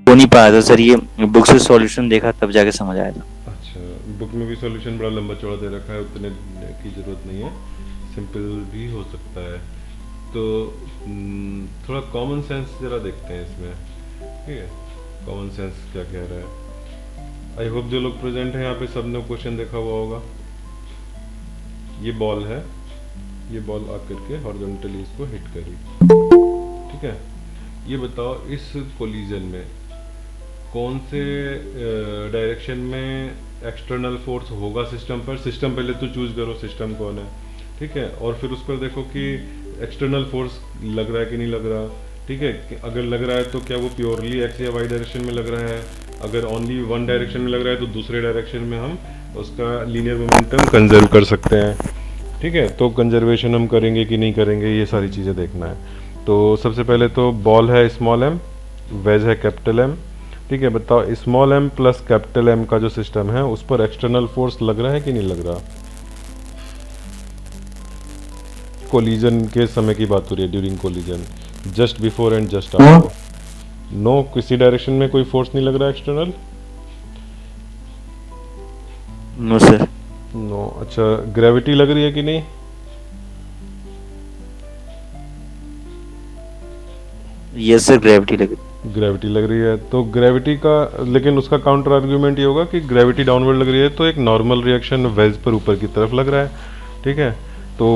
हो नहीं पाया था सर, ये बुक से सॉल्यूशन देखा तब जाके समझ आया था। अच्छा, बुक में भी सॉल्यूशन बड़ा लंबा चौड़ा दे रखा है, उतने की ज़रूरत नहीं है, सिंपल भी हो सकता है। तो थोड़ा कॉमन सेंस ज़रा देखते हैं इसमें, ठीक है, कॉमन सेंस क्या कह रहा है। आई होप जो लोग प्रेजेंट हैं यहाँ पे सब ने क्वेश्चन देखा हुआ होगा। ये बॉल है, ये बॉल आकर के हॉरिजॉन्टली इसको हिट करी, ठीक है। ये बताओ इस कोलिजन में कौन से डायरेक्शन में एक्सटर्नल फोर्स होगा सिस्टम पर। सिस्टम पहले तो चूज करो सिस्टम कौन है, ठीक है, और फिर उस पर देखो कि एक्सटर्नल फोर्स लग रहा है कि नहीं लग रहा, ठीक है। अगर लग रहा है तो क्या वो प्योरली एक्स या वाई डायरेक्शन में लग रहा है। अगर ओनली वन डायरेक्शन में लग रहा है तो दूसरे डायरेक्शन में हम उसका लीनियर मोमेंटम कंजर्व कर सकते हैं, ठीक है। तो कंजर्वेशन हम करेंगे कि नहीं करेंगे, ये सारी चीज़ें देखना है। तो सबसे पहले तो बॉल है स्मॉल एम, वेज है कैपिटल एम, ठीक है। बताओ small M plus capital M का जो सिस्टम है उस पर एक्सटर्नल फोर्स लग रहा है कि नहीं लग रहा। कोलिजन के समय की बात हो रही है, during collision, just before and just after. No, किसी डायरेक्शन में कोई फोर्स नहीं लग रहा एक्सटर्नल। No sir. नो, अच्छा, ग्रेविटी लग रही है कि नहीं। यस सर, ग्रेविटी लगी। ग्रेविटी लग रही है तो ग्रेविटी का, लेकिन उसका काउंटर आर्ग्यूमेंट ये होगा कि ग्रेविटी डाउनवर्ड लग रही है तो एक नॉर्मल रिएक्शन वेज पर ऊपर की तरफ लग रहा है, ठीक है। तो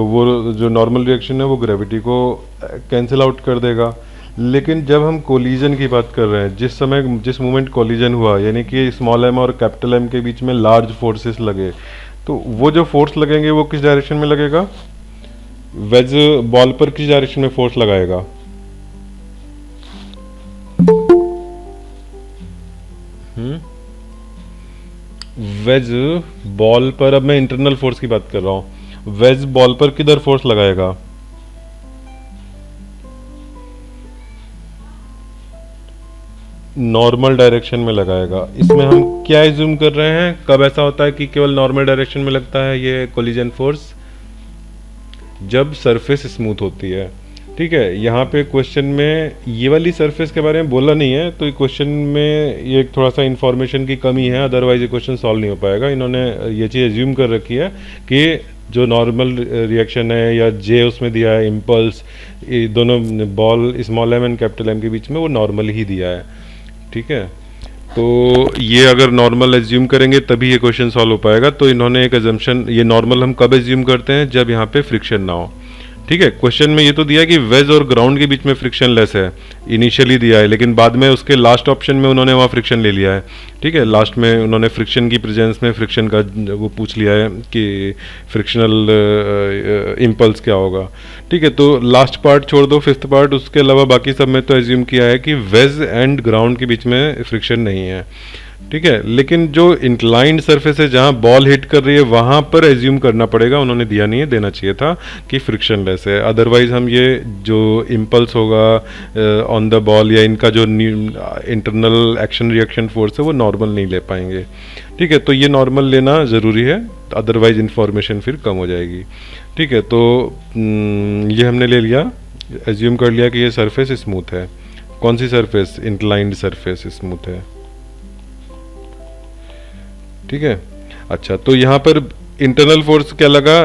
वो जो नॉर्मल रिएक्शन है वो ग्रेविटी को कैंसिल आउट कर देगा। लेकिन जब हम कोलिजन की बात कर रहे हैं, जिस समय जिस मोमेंट कोलिजन हुआ, यानी कि स्मॉल एम और कैपिटल एम के बीच में लार्ज फोर्सेस लगे, तो वो जो फोर्स लगेंगे वो किस डायरेक्शन में लगेगा। वेज बॉल पर किस डायरेक्शन में फोर्स लगाएगा। वेज बॉल पर, अब मैं इंटरनल फोर्स की बात कर रहा हूं, वेज बॉल पर किधर फोर्स लगाएगा। नॉर्मल डायरेक्शन में लगाएगा। इसमें हम क्या एज्यूम कर रहे हैं, कब ऐसा होता है कि केवल नॉर्मल डायरेक्शन में लगता है ये कोलिजन फोर्स, जब सरफेस स्मूथ होती है, ठीक है। यहाँ पे क्वेश्चन में ये वाली सरफेस के बारे में बोला नहीं है, तो क्वेश्चन में ये थोड़ा सा इन्फॉर्मेशन की कमी है, अदरवाइज ये क्वेश्चन सॉल्व नहीं हो पाएगा। इन्होंने ये चीज़ एज्यूम कर रखी है कि जो नॉर्मल रिएक्शन है या जे उसमें दिया है इम्पल्स, ये दोनों ball small M and capital M के बीच में वो नॉर्मल ही दिया है, ठीक है। तो ये अगर नॉर्मल एज्यूम करेंगे तभी ये क्वेश्चन सॉल्व हो पाएगा। तो इन्होंने एक एजम्पशन, ये नॉर्मल हम कब एज्यूम करते हैं, जब यहाँ पे फ्रिक्शन ना हो, ठीक है। क्वेश्चन में ये तो दिया है कि वेज और ग्राउंड के बीच में फ्रिक्शन लेस है, इनिशियली दिया है, लेकिन बाद में उसके लास्ट ऑप्शन में उन्होंने वहाँ फ्रिक्शन ले लिया है, ठीक है। लास्ट में उन्होंने फ्रिक्शन की प्रेजेंस में फ्रिक्शन का वो पूछ लिया है कि फ्रिक्शनल इम्पल्स क्या होगा, ठीक है। तो लास्ट पार्ट छोड़ दो, फिफ्थ पार्ट, उसके अलावा बाकी सब में तो एज्यूम किया है कि वेज एंड ग्राउंड के बीच में फ्रिक्शन नहीं है, ठीक है। लेकिन जो इंक्लाइंड सरफेस है जहां बॉल हिट कर रही है वहां पर एज्यूम करना पड़ेगा, उन्होंने दिया नहीं है, देना चाहिए था कि फ्रिक्शन लेस है। अदरवाइज हम ये जो इम्पल्स होगा ऑन द बॉल या इनका जो इंटरनल एक्शन रिएक्शन फोर्स है वो नॉर्मल नहीं ले पाएंगे, ठीक है। तो ये नॉर्मल लेना ज़रूरी है, अदरवाइज इंफॉर्मेशन फिर कम हो जाएगी, ठीक है। तो ये हमने ले लिया, एज्यूम कर लिया कि ये सरफेस स्मूथ है। कौन सी सरफेस, इंक्लाइंड सरफेस स्मूथ है, ठीक है। अच्छा, तो यहाँ पर इंटरनल फोर्स क्या लगा,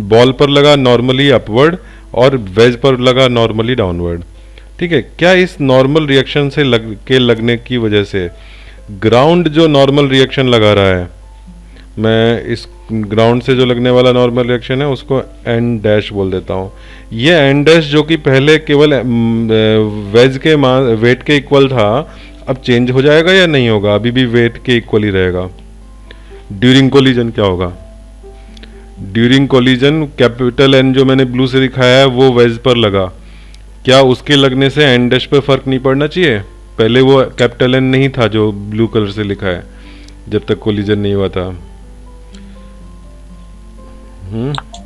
बॉल पर लगा नॉर्मली अपवर्ड और वेज पर लगा नॉर्मली डाउनवर्ड, ठीक है। क्या इस नॉर्मल रिएक्शन से लगने की वजह से ग्राउंड जो नॉर्मल रिएक्शन लगा रहा है, मैं इस ग्राउंड से जो लगने वाला नॉर्मल रिएक्शन है उसको एन डैश बोल देता हूँ। ये एन डैश जो कि पहले केवल वेज के वेट के इक्वल था, अब चेंज हो जाएगा या नहीं होगा, अभी भी वेट के इक्वल ही रहेगा। ड्यूरिंग कोलिजन क्या होगा, ड्यूरिंग कोलिजन कैपिटल एन जो मैंने ब्लू से दिखाया है वो वेज पर लगा, क्या उसके लगने से एन डैश पर फर्क नहीं पड़ना चाहिए। पहले वो कैपिटल एन नहीं था जो ब्लू कलर से लिखा है जब तक कोलिजन नहीं हुआ था।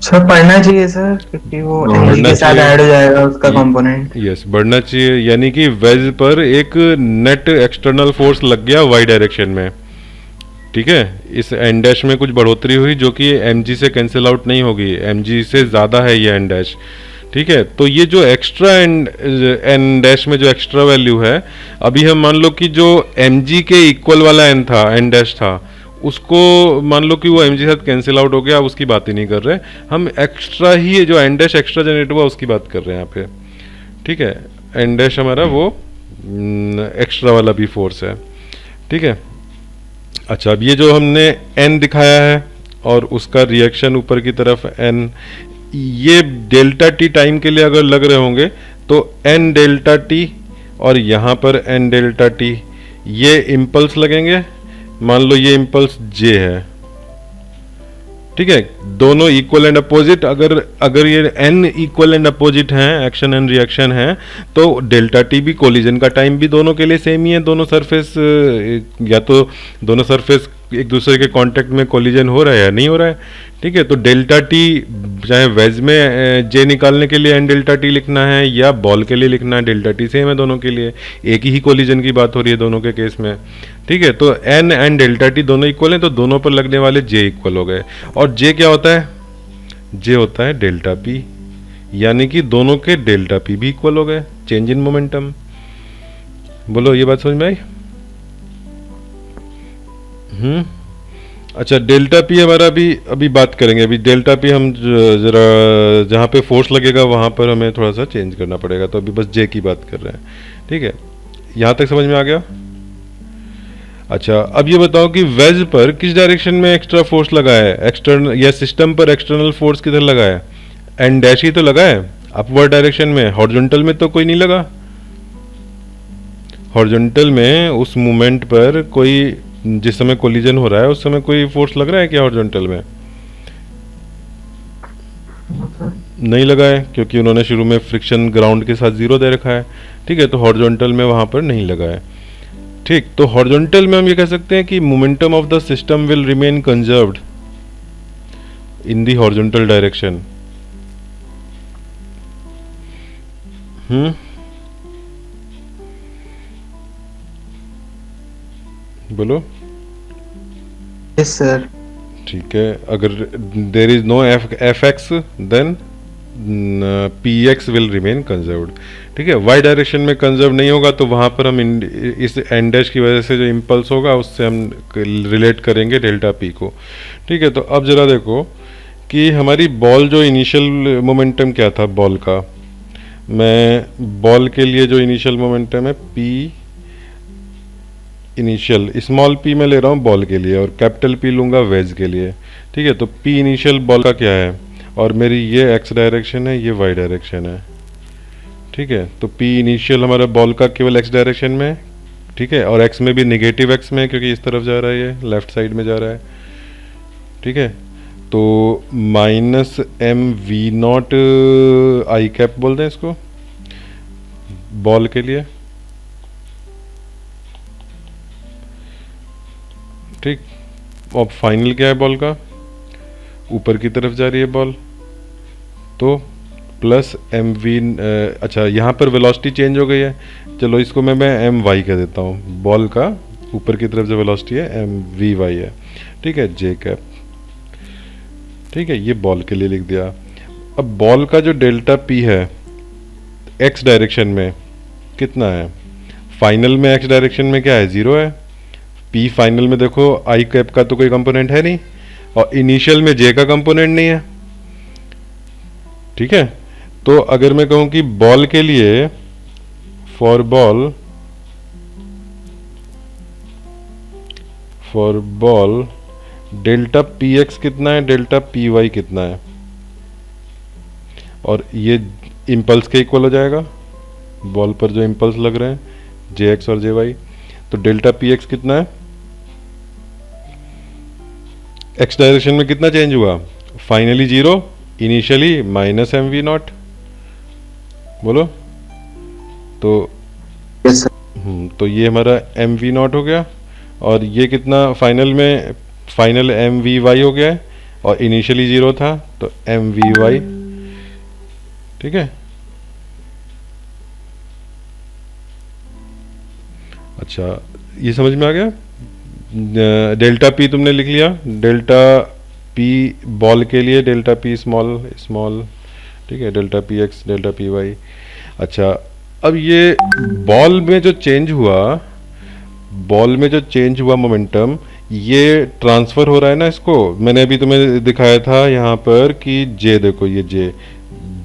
सर पढ़ना चाहिए सर, क्योंकि वो एनर्जी के साथ ऐड हो जाएगा उसका कंपोनेंट। यस, बढ़ना चाहिए, यानी कि वेज पर एक नेट एक्सटर्नल फोर्स लग गया वाई डायरेक्शन में, ठीक है। इस एन डैश में कुछ बढ़ोतरी हुई जो कि एम जी से कैंसिल आउट नहीं होगी, एम जी से ज़्यादा है ये एन डैश, ठीक है, तो ये जो एक्स्ट्रा एन डैश में जो एक्स्ट्रा वैल्यू है, अभी हम मान लो कि जो एम जी के इक्वल वाला एन था, एन डैश था, उसको मान लो कि वो एम जी के साथ कैंसिल आउट हो गया, अब उसकी बात ही नहीं कर रहे, हम एक्स्ट्रा ही जो एन डैश एक्स्ट्रा जनरेट हुआ उसकी बात कर रहे हैं यहाँ पे। ठीक है, एन डैश हमारा वो एक्स्ट्रा वाला भी फोर्स है। ठीक है, अच्छा अब ये जो हमने एन दिखाया है और उसका रिएक्शन ऊपर की तरफ एन, ये डेल्टा टी टाइम के लिए अगर लग रहे होंगे तो एन डेल्टा टी और यहाँ पर एन डेल्टा टी, ये इम्पल्स लगेंगे। मान लो ये इम्पल्स जे है, ठीक है, दोनों इक्वल एंड अपोजिट। अगर ये एन इक्वल एंड अपोजिट हैं, एक्शन एंड रिएक्शन है, तो डेल्टा टी भी, कोलिजन का टाइम भी दोनों के लिए सेम ही है। दोनों सरफेस, या तो दोनों सरफेस एक दूसरे के कांटेक्ट में कोलिजन हो रहा है या नहीं हो रहा है। ठीक है, तो डेल्टा टी चाहे वेज में जे निकालने के लिए एन डेल्टा टी लिखना है या बॉल के लिए लिखना है, डेल्टा टी सेम है दोनों के लिए, एक ही कोलिजन की बात हो रही है दोनों के केस में। ठीक है, तो एन एंड डेल्टा टी दोनों इक्वल हैं, तो दोनों पर लगने वाले जे इक्वल हो गए। और जे क्या होता है? जे होता है डेल्टा पी, यानी कि दोनों के डेल्टा पी भी इक्वल हो गए, चेंज इन मोमेंटम। बोलो, ये बात समझ में आई? अच्छा, डेल्टा पी हमारा भी अभी बात करेंगे। अभी डेल्टा पी हम जरा जहाँ पे फोर्स लगेगा वहाँ पर हमें थोड़ा सा चेंज करना पड़ेगा, तो अभी बस जे की बात कर रहे हैं। ठीक है, यहाँ तक समझ में आ गया? अच्छा, अब ये बताओ कि वेज पर किस डायरेक्शन में एक्स्ट्रा फोर्स लगा है, एक्सटर्नल या सिस्टम पर एक्सटर्नल फोर्स किधर लगा है? एन डैश ही तो लगा है, अपवर्ड डायरेक्शन में। हॉरिजॉन्टल में तो कोई नहीं लगा। हॉरिजॉन्टल में उस मूवमेंट पर कोई, जिस समय कोलिजन हो रहा है उस समय कोई फोर्स लग रहा है क्या हॉरिजॉन्टल में? नहीं लगा है, क्योंकि उन्होंने शुरू में फ्रिक्शन ग्राउंड के साथ जीरो दे रखा है। ठीक है, तो हॉरिजॉन्टल में वहां पर नहीं लगा है। ठीक, तो हॉरिजॉन्टल में हम ये कह सकते हैं कि momentum of the system will remain conserved in the horizontal direction. बोलो। Yes sir. ठीक है, अगर there is no F x then P x will remain conserved. ठीक है, वाई डायरेक्शन में कंजर्व नहीं होगा तो वहाँ पर हम इस एन डैश की वजह से जो इम्पल्स होगा उससे हम रिलेट करेंगे डेल्टा पी को। ठीक है, तो अब जरा देखो कि हमारी बॉल जो इनिशियल मोमेंटम क्या था बॉल का। मैं बॉल के लिए जो इनिशियल मोमेंटम है पी इनिशियल, स्मॉल पी में ले रहा हूँ बॉल के लिए और कैपिटल पी लूँगा वेज के लिए। ठीक है, तो पी इनिशियल बॉल का क्या है, और मेरी ये एक्स डायरेक्शन है, ये वाई डायरेक्शन है। ठीक है, तो पी इनिशियल हमारा बॉल का केवल एक्स डायरेक्शन में है। ठीक है, और एक्स में भी नेगेटिव एक्स में, क्योंकि इस तरफ जा रहा है, ये लेफ्ट साइड में जा रहा है। ठीक है, तो minus M we naught I cap बोल दें इसको बॉल के लिए। ठीक, अब फाइनल क्या है बॉल का, ऊपर की तरफ जा रही है बॉल, तो प्लस एम वी। अच्छा, यहाँ पर वेलोसिटी चेंज हो गई है, चलो इसको मैं एम वाई कह देता हूँ। बॉल का ऊपर की तरफ जो वेलोसिटी है एम वी वाई है। ठीक है, जे कैप। ठीक है, ये बॉल के लिए लिख दिया। अब बॉल का जो डेल्टा पी है एक्स डायरेक्शन में कितना है, फाइनल में एक्स डायरेक्शन में क्या है, जीरो है। पी फाइनल में देखो आई कैप का तो कोई कंपोनेंट है नहीं, और इनिशियल में जे का कंपोनेंट नहीं है। ठीक है, तो अगर मैं कहूं कि बॉल के लिए, for ball delta P X कितना है, डेल्टा पी वाई कितना है, और ये इम्पल्स के इक्वल हो जाएगा। बॉल पर जो इम्पल्स लग रहे हैं जे एक्स और जे वाई, तो डेल्टा पी एक्स कितना है, एक्स डायरेक्शन में कितना चेंज हुआ, finally zero, initially minus M we naught. बोलो, तो यस सर। तो ये हमारा एम वी नॉट हो गया, और ये कितना फाइनल में, फाइनल एम वी वाई हो गया है, और इनिशियली जीरो था तो एम वी वाई। ठीक है, अच्छा ये समझ में आ गया। डेल्टा पी तुमने लिख लिया, डेल्टा पी बॉल के लिए डेल्टा पी स्मॉल ठीक है, delta P X delta P Y. अच्छा, अब ये बॉल में जो चेंज हुआ मोमेंटम, ये ट्रांसफर हो रहा है ना, इसको मैंने अभी तुम्हें दिखाया था यहाँ पर कि जे, देखो ये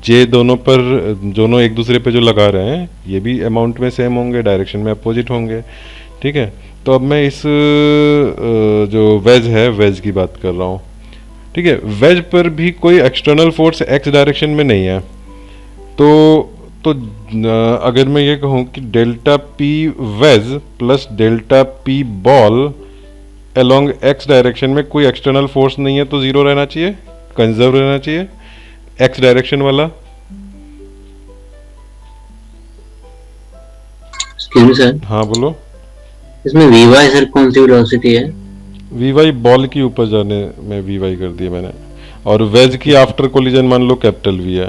जे दोनों एक दूसरे पे जो लगा रहे हैं ये भी अमाउंट में सेम होंगे, डायरेक्शन में अपोजिट होंगे। ठीक है, तो अब मैं इस जो वेज है, वेज की बात कर रहा हूँ। ठीक है, वेज पर भी कोई एक्सटर्नल फोर्स एक्स डायरेक्शन में नहीं है। तो अगर मैं ये कहूँ कि delta P wedge plus delta P ball along X direction में कोई एक्सटर्नल फोर्स नहीं है, तो जीरो रहना चाहिए, कंजर्व रहना चाहिए एक्स डायरेक्शन वाला। सर, हाँ बोलो। इसमें वी वाई सर कौन सी वेलोसिटी है? वी वाई बॉल की ऊपर जाने में वी वाई कर दिया मैंने, और वेज की आफ्टर कोलिजन मान लो कैपिटल वी है।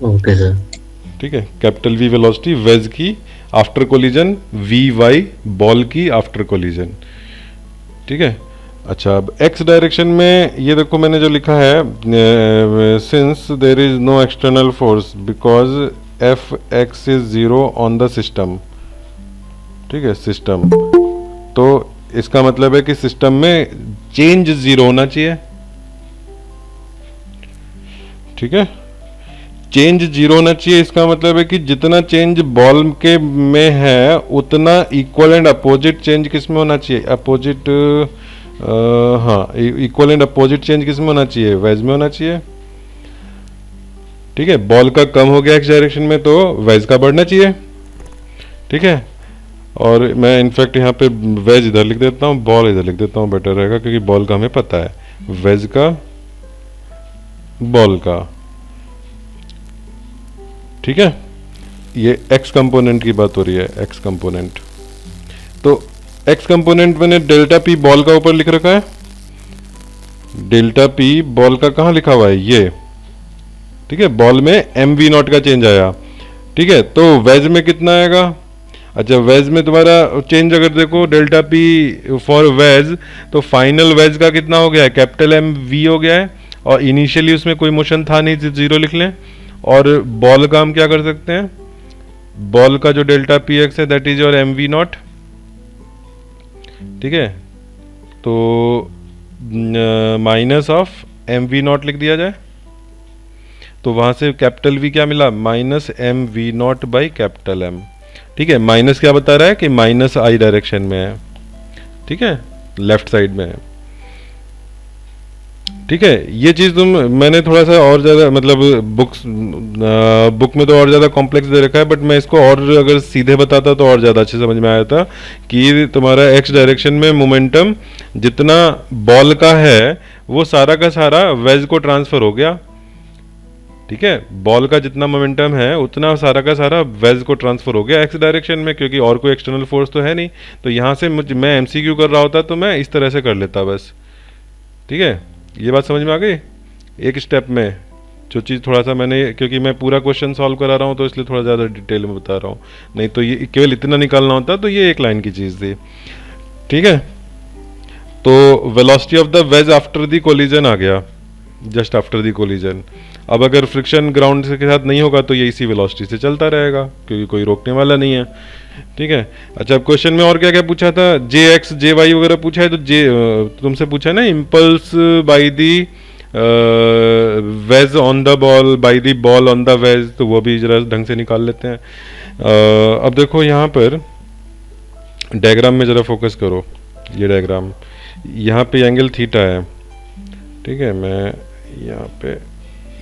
Okay sir. ठीक है, कैपिटल वी वेलोसिटी वेज की after collision, V Y ball की आफ्टर कोलिजन। ठीक है, अच्छा अब एक्स डायरेक्शन में ये देखो मैंने जो लिखा है, since there is no external force because F X is zero on the system. ठीक है, सिस्टम, तो इसका मतलब है कि सिस्टम में चेंज जीरो होना चाहिए। ठीक है, चेंज जीरो होना चाहिए, इसका मतलब है कि जितना चेंज बॉल के में है उतना इक्वल एंड अपोजिट चेंज किस में होना चाहिए, अपोजिट, हाँ इक्वल एंड अपोजिट चेंज किस में होना चाहिए, वेज में होना चाहिए। ठीक है, बॉल का कम हो गया एक्स डायरेक्शन में तो वेज का बढ़ना चाहिए। ठीक है, और मैं इनफैक्ट यहाँ पे वेज इधर लिख देता हूँ, बॉल इधर लिख देता हूँ, बेटर रहेगा क्योंकि बॉल का हमें पता है, वेज का बॉल का। ठीक है, ये एक्स कंपोनेंट की बात हो रही है, एक्स कंपोनेंट। तो एक्स कंपोनेंट मैंने डेल्टा पी बॉल का ऊपर लिख रखा है, डेल्टा पी बॉल का कहाँ लिखा हुआ है, ये। ठीक है, बॉल में एम वी नॉट का चेंज आया। ठीक है, तो वेज में कितना आएगा? अच्छा, वेज में तुम्हारा चेंज अगर देखो डेल्टा पी फॉर वेज, तो फाइनल वेज का कितना हो गया है, कैपिटल एम वी हो गया है, और इनिशियली उसमें कोई मोशन था नहीं, जीरो लिख लें। और बॉल का हम क्या कर सकते हैं, बॉल का जो डेल्टा पी एक्स है that is your M we naught. ठीक है, तो minus of M we naught लिख दिया जाए, तो वहां से कैपिटल वी क्या मिला, minus M we naught by capital M. ठीक है, माइनस क्या बता रहा है कि माइनस आई डायरेक्शन में है। ठीक है, लेफ्ट साइड में है। ठीक है, ये चीज़ मैंने थोड़ा सा और ज़्यादा मतलब बुक में तो और ज़्यादा कॉम्प्लेक्स दे रखा है, बट मैं इसको और अगर सीधे बताता तो और ज़्यादा अच्छे समझ में आया था कि तुम्हारा एक्स डायरेक्शन में मोमेंटम जितना बॉल का है वो सारा का सारा वेज को ट्रांसफ़र हो गया। ठीक है, बॉल का जितना मोमेंटम है उतना सारा का सारा वेज को ट्रांसफ़र हो गया एक्स डायरेक्शन में, क्योंकि और कोई एक्सटर्नल फोर्स तो है नहीं। तो यहाँ से मैं एमसीक्यू कर रहा होता तो मैं इस तरह से कर लेता बस। ठीक है, ये बात समझ में आ गई एक स्टेप में। जो चीज़ थोड़ा सा मैंने, क्योंकि मैं पूरा क्वेश्चन सॉल्व करा रहा हूँ तो इसलिए थोड़ा ज़्यादा डिटेल में बता रहा हूँ, नहीं तो ये केवल इतना निकालना होता तो ये एक लाइन की चीज़ थी। ठीक है, तो velocity of the wedge after the collision आ गया, जस्ट आफ्टर द कोलिजन। अब अगर फ्रिक्शन ग्राउंड के साथ नहीं होगा तो ये इसी वेलोसिटी से चलता रहेगा, क्योंकि कोई रोकने वाला नहीं है। ठीक है, अच्छा अब क्वेश्चन में और क्या क्या पूछा था, जे एक्स जे वाई वगैरह पूछा है, तो जे तुमसे पूछा है ना, impulse by the wedge on the ball, by the ball on the wedge, तो वो भी जरा ढंग से निकाल लेते हैं। अब देखो यहाँ पर डायग्राम में जरा फोकस करो, ये डायग्राम, यहाँ पे एंगल थीटा है। ठीक है, मैं यहाँ पे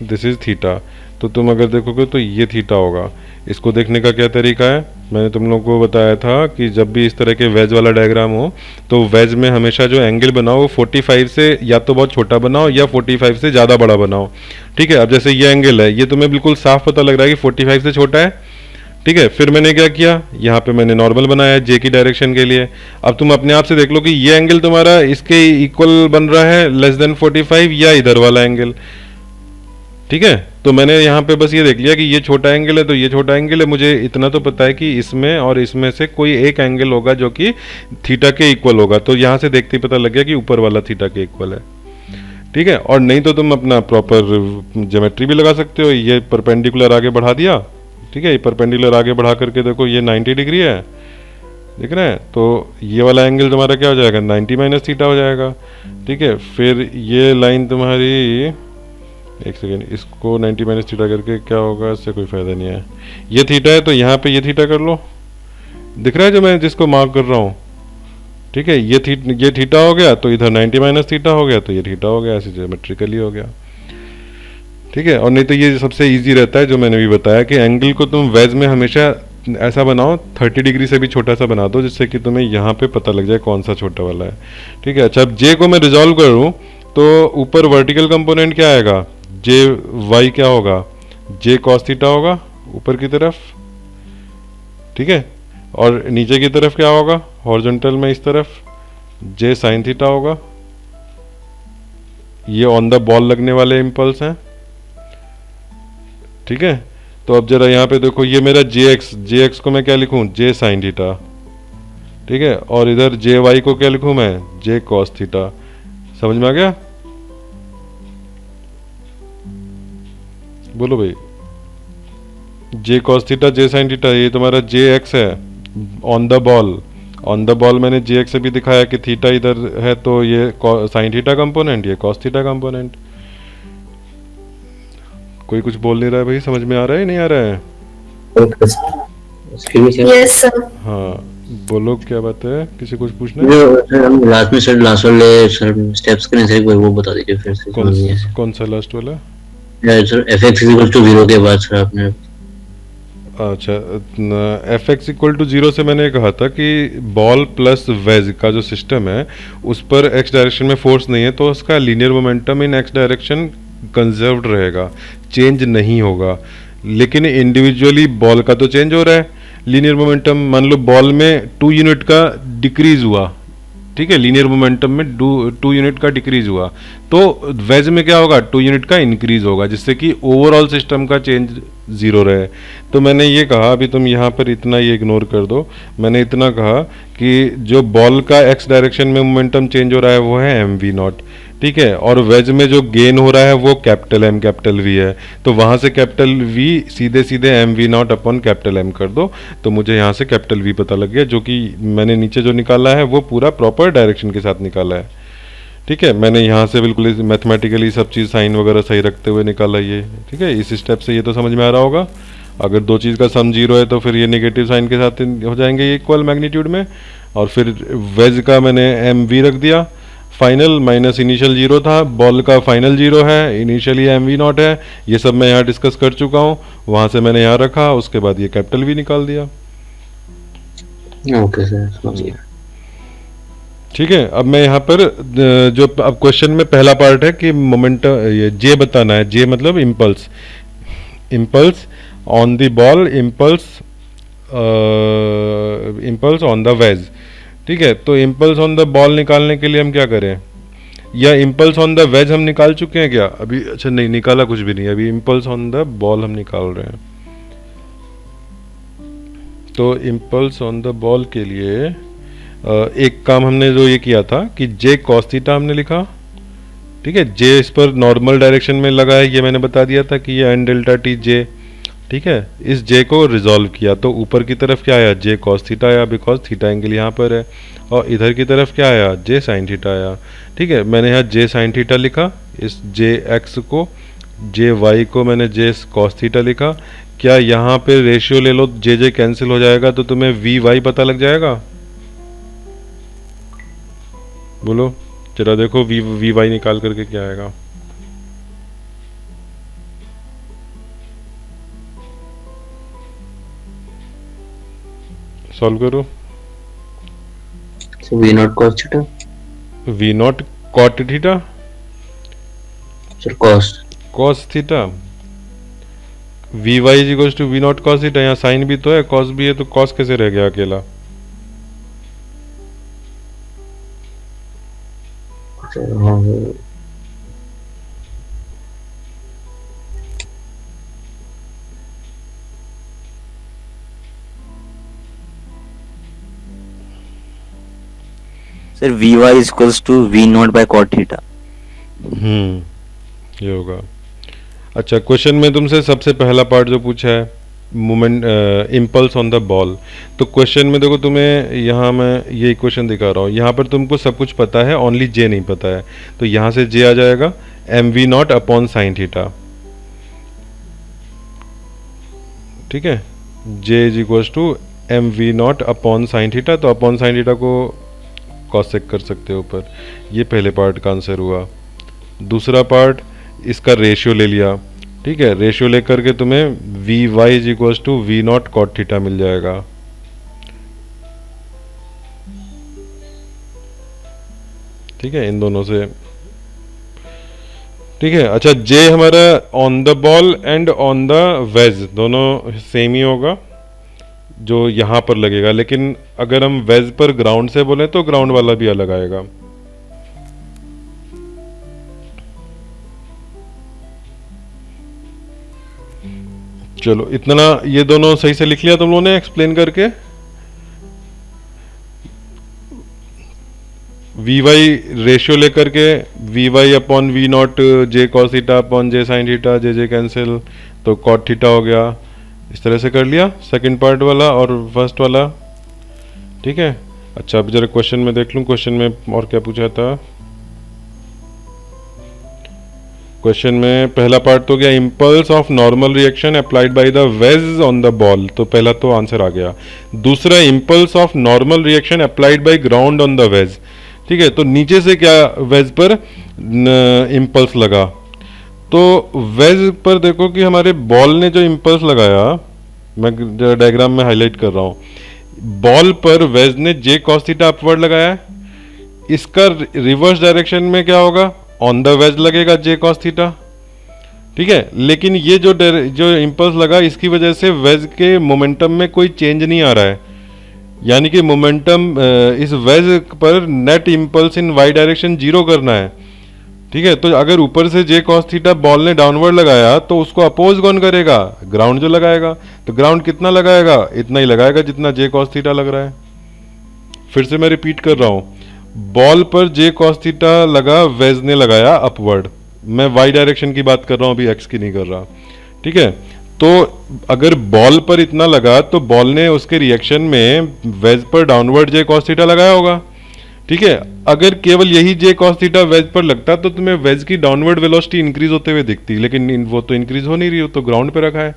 दिस इज थीटा, तो तुम अगर देखोगे तो ये थीटा होगा। इसको देखने का क्या तरीका है, मैंने तुम लोगों को बताया था कि जब भी इस तरह के वेज वाला डायग्राम हो तो वेज में हमेशा जो एंगल बनाओ वो 45 से या तो बहुत छोटा बनाओ या 45 से ज़्यादा बड़ा बनाओ। ठीक है, अब जैसे ये एंगल है, ये तुम्हें बिल्कुल साफ पता लग रहा है कि 45 से छोटा है। ठीक है, फिर मैंने क्या किया, यहाँ पे मैंने नॉर्मल बनाया जे की डायरेक्शन के लिए। अब तुम अपने आप से देख लो कि ये एंगल तुम्हारा इसके इक्वल बन रहा है लेस देन 45 या इधर वाला एंगल। ठीक है, तो मैंने यहाँ पे बस ये देख लिया कि ये छोटा एंगल है तो ये छोटा एंगल है, मुझे इतना तो पता है कि इसमें और इसमें से कोई एक एंगल होगा जो कि थीटा के इक्वल होगा, तो यहाँ से देखते ही पता लग गया कि ऊपर वाला थीटा के इक्वल है। ठीक है। और नहीं तो तुम अपना प्रॉपर ज्योमेट्री भी लगा सकते हो। ये परपेंडिकुलर आगे बढ़ा दिया, ठीक है, ये परपेंडिकुलर आगे बढ़ा करके देखो ये 90 डिग्री है, दिख रहा है, तो ये वाला एंगल तुम्हारा क्या हो जाएगा, 90 माइनस थीटा हो जाएगा, ठीक है। फिर ये लाइन तुम्हारी, एक सेकेंड, इसको 90 माइनस थीटा करके क्या होगा, इससे कोई फायदा नहीं है। ये थीटा है तो यहाँ पे ये थीटा कर लो, दिख रहा है जो मैं जिसको मार्क कर रहा हूँ, ठीक है। ये थीटा हो गया तो इधर 90 माइनस थीटा हो गया तो ये थीटा हो गया, ऐसे ज्योमेट्रिकली हो गया, ठीक है। और नहीं तो ये सबसे इजी रहता है जो मैंने भी बताया कि एंगल को तुम वेज में हमेशा ऐसा बनाओ 30 डिग्री से भी छोटा सा बना दो, जिससे कि तुम्हें यहाँ पे पता लग जाए कौन सा छोटा वाला है, ठीक है। अच्छा, अब जे को मैं रिजॉल्व करूँ तो ऊपर वर्टिकल कंपोनेंट क्या आएगा, जे वाई क्या होगा, जे कॉस थीटा होगा ऊपर की तरफ, ठीक है। और नीचे की तरफ क्या होगा, हॉरिजॉन्टल में इस तरफ जे साइन थीटा होगा। ये ऑन द बॉल लगने वाले इम्पल्स हैं, ठीक है। तो अब जरा यहाँ पे देखो, ये मेरा जे एक्स को मैं क्या लिखूं, जे साइन थीटा, ठीक है। और इधर जे वाई को क्या लिखूं मैं, जे कॉस थीटा। समझ में आ गया, बोलो भाई। जे कॉस थीटा, जे साइन थीटा, ये तुम्हारा जे एक्स है on the ball. On the ball मैंने जे एक्स से भी दिखाया कि थीटा इधर है तो ये साइन थीटा कंपोनेंट, ये कॉस थीटा कंपोनेंट। कोई कुछ बोल नहीं रहा है भाई, समझ में आ रहा है नहीं आ रहा है? Yes sir. हाँ बोलो, क्या बात है, किसी कुछ पूछना है? जो सर हम लास्ट में सर लास्ट वाले सर स्टेप्स के नहीं सर वो बता दीजिए फिर से। कौन सा लास्ट वाला? सर fx इक्वल टू 0 के बाद सर आपने, अच्छा, fx इक्वल टू 0 से मैंने कहा था कि बॉल प्लस वेज का जो सिस्टम है उस पर x डायरेक्शन में फोर्स नहीं है तो उसका लीनियर मोमेंटम इन x डायरेक्शन कंजर्व्ड रहेगा, चेंज नहीं होगा। लेकिन इंडिविजुअली बॉल का तो चेंज हो रहा है लीनियर मोमेंटम। मान लो बॉल में 2 यूनिट का डिक्रीज हुआ, ठीक है, लीनियर मोमेंटम में 2 यूनिट का डिक्रीज हुआ, तो वेज में क्या होगा, 2 यूनिट का इंक्रीज होगा, जिससे कि ओवरऑल सिस्टम का चेंज 0 रहे। तो मैंने ये कहा, अभी तुम यहाँ पर इतना ये इग्नोर कर दो, मैंने इतना कहा कि जो बॉल का एक्स डायरेक्शन में मोमेंटम चेंज हो रहा है वो है mv0, ठीक है। और वेज में जो गेन हो रहा है वो कैपिटल M कैपिटल V है, तो वहाँ से कैपिटल V सीधे सीधे mv0 अपॉन कैपिटल M कर दो, तो मुझे यहाँ से कैपिटल V पता लग गया, जो कि मैंने नीचे जो निकाला है वो पूरा प्रॉपर डायरेक्शन के साथ निकाला है, ठीक है। मैंने यहाँ से बिल्कुल मैथमेटिकली सब चीज़ साइन वगैरह सही रखते हुए निकाला ये, ठीक है। इस स्टेप से ये तो समझ में आ रहा होगा। अगर दो चीज़ का सम 0 है तो फिर ये नेगेटिव साइन के साथ हो जाएंगे इक्वल मैग्नीट्यूड में। और फिर वेज का मैंने mv रख दिया, फाइनल माइनस इनिशियल 0 था, बॉल का फाइनल 0 है, इनिशियली mv0 है, ये सब मैं यहाँ डिस्कस कर चुका हूँ। वहाँ से मैंने यहाँ रखा, उसके बाद ये कैपिटल V निकाल दिया। ओके सर समझ गया। ठीक है, अब मैं यहाँ पर जो अब क्वेश्चन में पहला पार्ट है कि मोमेंटम, ये जे बताना है, जे मतलब impulse, impulse on the ball, impulse on the veg, ठीक है। तो इम्पल्स ऑन द बॉल निकालने के लिए हम क्या करें, या इम्पल्स ऑन द वेज हम निकाल चुके हैं क्या अभी? अच्छा नहीं, निकाला कुछ भी नहीं, अभी इम्पल्स ऑन द बॉल हम निकाल रहे हैं। तो इम्पल्स ऑन द बॉल के लिए एक काम हमने जो ये किया था कि जे कॉस थीटा हमने लिखा, ठीक है। जे इस पर नॉर्मल डायरेक्शन में लगा है, ये मैंने बता दिया था कि ये n डेल्टा टी जे, ठीक है। इस जे को रिजॉल्व किया तो ऊपर की तरफ क्या आया, जे कॉस थीटा आया, बिकॉज थीटा एंगल यहाँ पर है। और इधर की तरफ क्या आया, जे साइन थीटा आया, ठीक है। मैंने यहाँ जे साइन थीटा लिखा, इस जे एक्स को, जे वाई को मैंने जे कॉस थीटा लिखा। क्या यहाँ पे रेशियो ले लो, जे जे कैंसिल हो जाएगा तो तुम्हें वी वाई पता लग जाएगा? बोलो जरा, देखो वी वाई निकाल करके क्या आएगा। सॉल्व करो। So V naught cos theta, V naught cot theta, sir cos, cos theta, V Y is equal to we naught cos theta. यहाँ साइन भी तो है, कॉस भी है, तो कॉस कैसे रह गया अकेला? Sir V Y equals to we naught by cot theta. ये होगा। अच्छा, क्वेश्चन में तुमसे सबसे पहला पार्ट जो पूछा है moment impulse on the ball, तो क्वेश्चन में देखो तुम्हें यहाँ मैं ये इक्वेशन दिखा रहा हूँ, यहाँ पर तुमको सब कुछ पता है, ओनली जे नहीं पता है, तो यहाँ से जे आ जाएगा mv0 अपॉन साइन थीटा। ठीक है, J is equals to mv0 upon sine theta, तो अपॉन साइन थीटा को कॉसेक कर सकते हो ऊपर। ये पहले पार्ट का आंसर हुआ। दूसरा पार्ट, इसका रेशियो ले लिया। ठीक है, रेशियो लेकर के तुम्हें v Y is equals to we naught cot theta मिल जाएगा। ठीक है, इन दोनों से। ठीक है, अच्छा, जे हमारा on the ball and on the veg दोनों सेम ही होगा जो यहाँ पर लगेगा, लेकिन अगर हम वेज पर ग्राउंड से बोले तो ग्राउंड वाला भी अलग आएगा। चलो, इतना ये दोनों सही से लिख लिया तुम लोगों ने एक्सप्लेन करके। वी वाई रेशियो लेकर के V Y upon V naught J cos theta upon J sine theta, J J cancel, तो कॉट थीटा हो गया। इस तरह से कर लिया सेकंड पार्ट वाला और फर्स्ट वाला। ठीक है, अच्छा, अब जरा क्वेश्चन में देख लूँ, क्वेश्चन में और क्या पूछा था। क्वेश्चन में पहला पार्ट तो गया impulse of normal reaction applied by the ways on the ball, तो पहला तो आंसर आ गया। दूसरा, impulse of normal reaction applied by ground on the veg. ठीक है, तो नीचे से क्या वेज पर इम्पल्स लगा, तो वेज पर देखो कि हमारे बॉल ने जो इम्पल्स लगाया, मैं डायग्राम में हाईलाइट कर रहा हूँ, बॉल पर वेज ने जे कॉस थीटा अपवर्ड लगाया है। इसका रिवर्स डायरेक्शन में क्या होगा, ऑन द वेज लगेगा जे कॉस थीटा। ठीक है, लेकिन ये जो इम्पल्स लगा, इसकी वजह से वेज के मोमेंटम में कोई चेंज नहीं आ रहा है, यानी कि मोमेंटम इस वेज पर net impulse in Y direction zero करना है। ठीक है, तो अगर ऊपर से जे कॉस थीटा बॉल ने डाउनवर्ड लगाया तो उसको अपोज कौन करेगा, ग्राउंड जो लगाएगा। तो ग्राउंड कितना लगाएगा, इतना ही लगाएगा जितना जे कॉस थीटा लग रहा है। फिर से मैं रिपीट कर रहा हूं, बॉल पर जे कॉस थीटा लगा, वेज ने लगाया अपवर्ड। मैं वाई डायरेक्शन की बात कर रहा हूं, अभी एक्स की नहीं कर रहा। ठीक है, तो अगर बॉल पर इतना लगा तो बॉल ने उसके रिएक्शन में वेज पर डाउनवर्ड जे कॉस थीटा लगाया होगा। ठीक है, अगर केवल यही जे कॉस थीटा वेज पर लगता तो तुम्हें वेज की डाउनवर्ड वेलोसिटी इंक्रीज होते हुए दिखती, लेकिन वो तो इंक्रीज हो नहीं रही, हो तो ग्राउंड पे रखा है।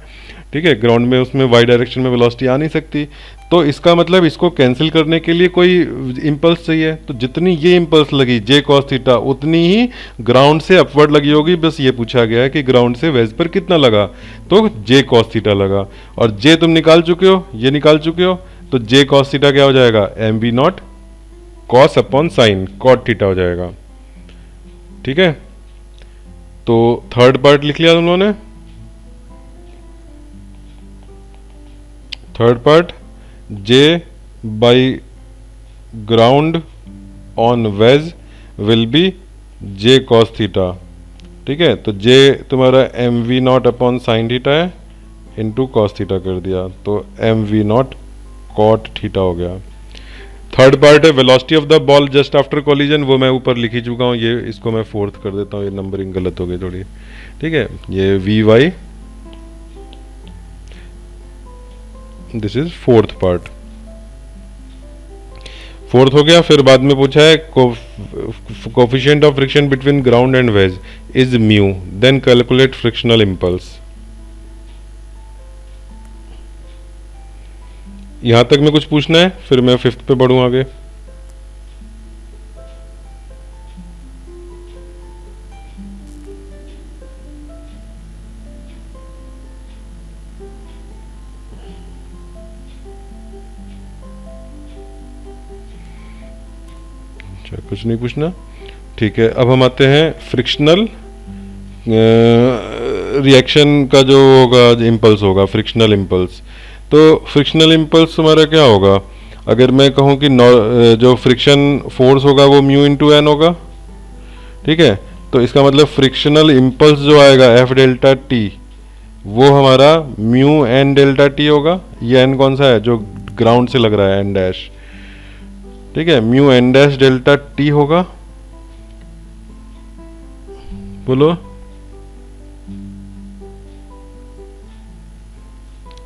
ठीक है, ग्राउंड में उसमें वाई डायरेक्शन में वेलोसिटी आ नहीं सकती, तो इसका मतलब इसको कैंसिल करने के लिए कोई इम्पल्स चाहिए। तो जितनी ये इम्पल्स लगी जे कॉस थीटा, उतनी ही ग्राउंड से अपवर्ड लगी होगी। बस ये पूछा गया है कि ग्राउंड से वेज पर कितना लगा, तो जे कॉस थीटा लगा। और जे तुम निकाल चुके हो, ये निकाल चुके हो, तो जे कॉस थीटा क्या हो जाएगा, M we naught cos upon sine cot theta हो जाएगा। ठीक है, तो थर्ड पार्ट लिख लिया तुम लोगों ने। Third part, J by ground on wedge will be J cos theta. ठीक है, तो जे तुम्हारा M we naught upon sine theta है, इंटू कॉस थीटा कर दिया, तो M we naught cot theta हो गया। थर्ड पार्ट है velocity of the ball just after collision, वो मैं ऊपर लिख ही चुका हूँ, ये इसको मैं फोर्थ कर देता हूँ, ये नंबरिंग गलत हो गई थोड़ी। ठीक है, ये V Y, this is fourth part. Fourth हो गया। फिर बाद में पूछा है coefficient of friction between ground and wedge is mu, then calculate frictional impulse. यहां तक में कुछ पूछना है, फिर मैं फिफ्थ पे बढ़ूं आगे। अच्छा, कुछ नहीं पूछना, ठीक है। अब हम आते हैं फ्रिक्शनल रिएक्शन का जो होगा, इम्पल्स होगा, फ्रिक्शनल इम्पल्स। तो फ्रिक्शनल इम्पल्स हमारा क्या होगा, अगर मैं कहूँ कि जो फ्रिक्शन फोर्स होगा वो म्यू इंटू एन होगा। ठीक है, तो इसका मतलब फ्रिक्शनल इम्पल्स जो आएगा एफ डेल्टा टी, वो हमारा म्यू एन डेल्टा टी होगा। ये एन कौन सा है, जो ग्राउंड से लग रहा है, एन डैश। ठीक है, mu N dash delta T होगा। बोलो।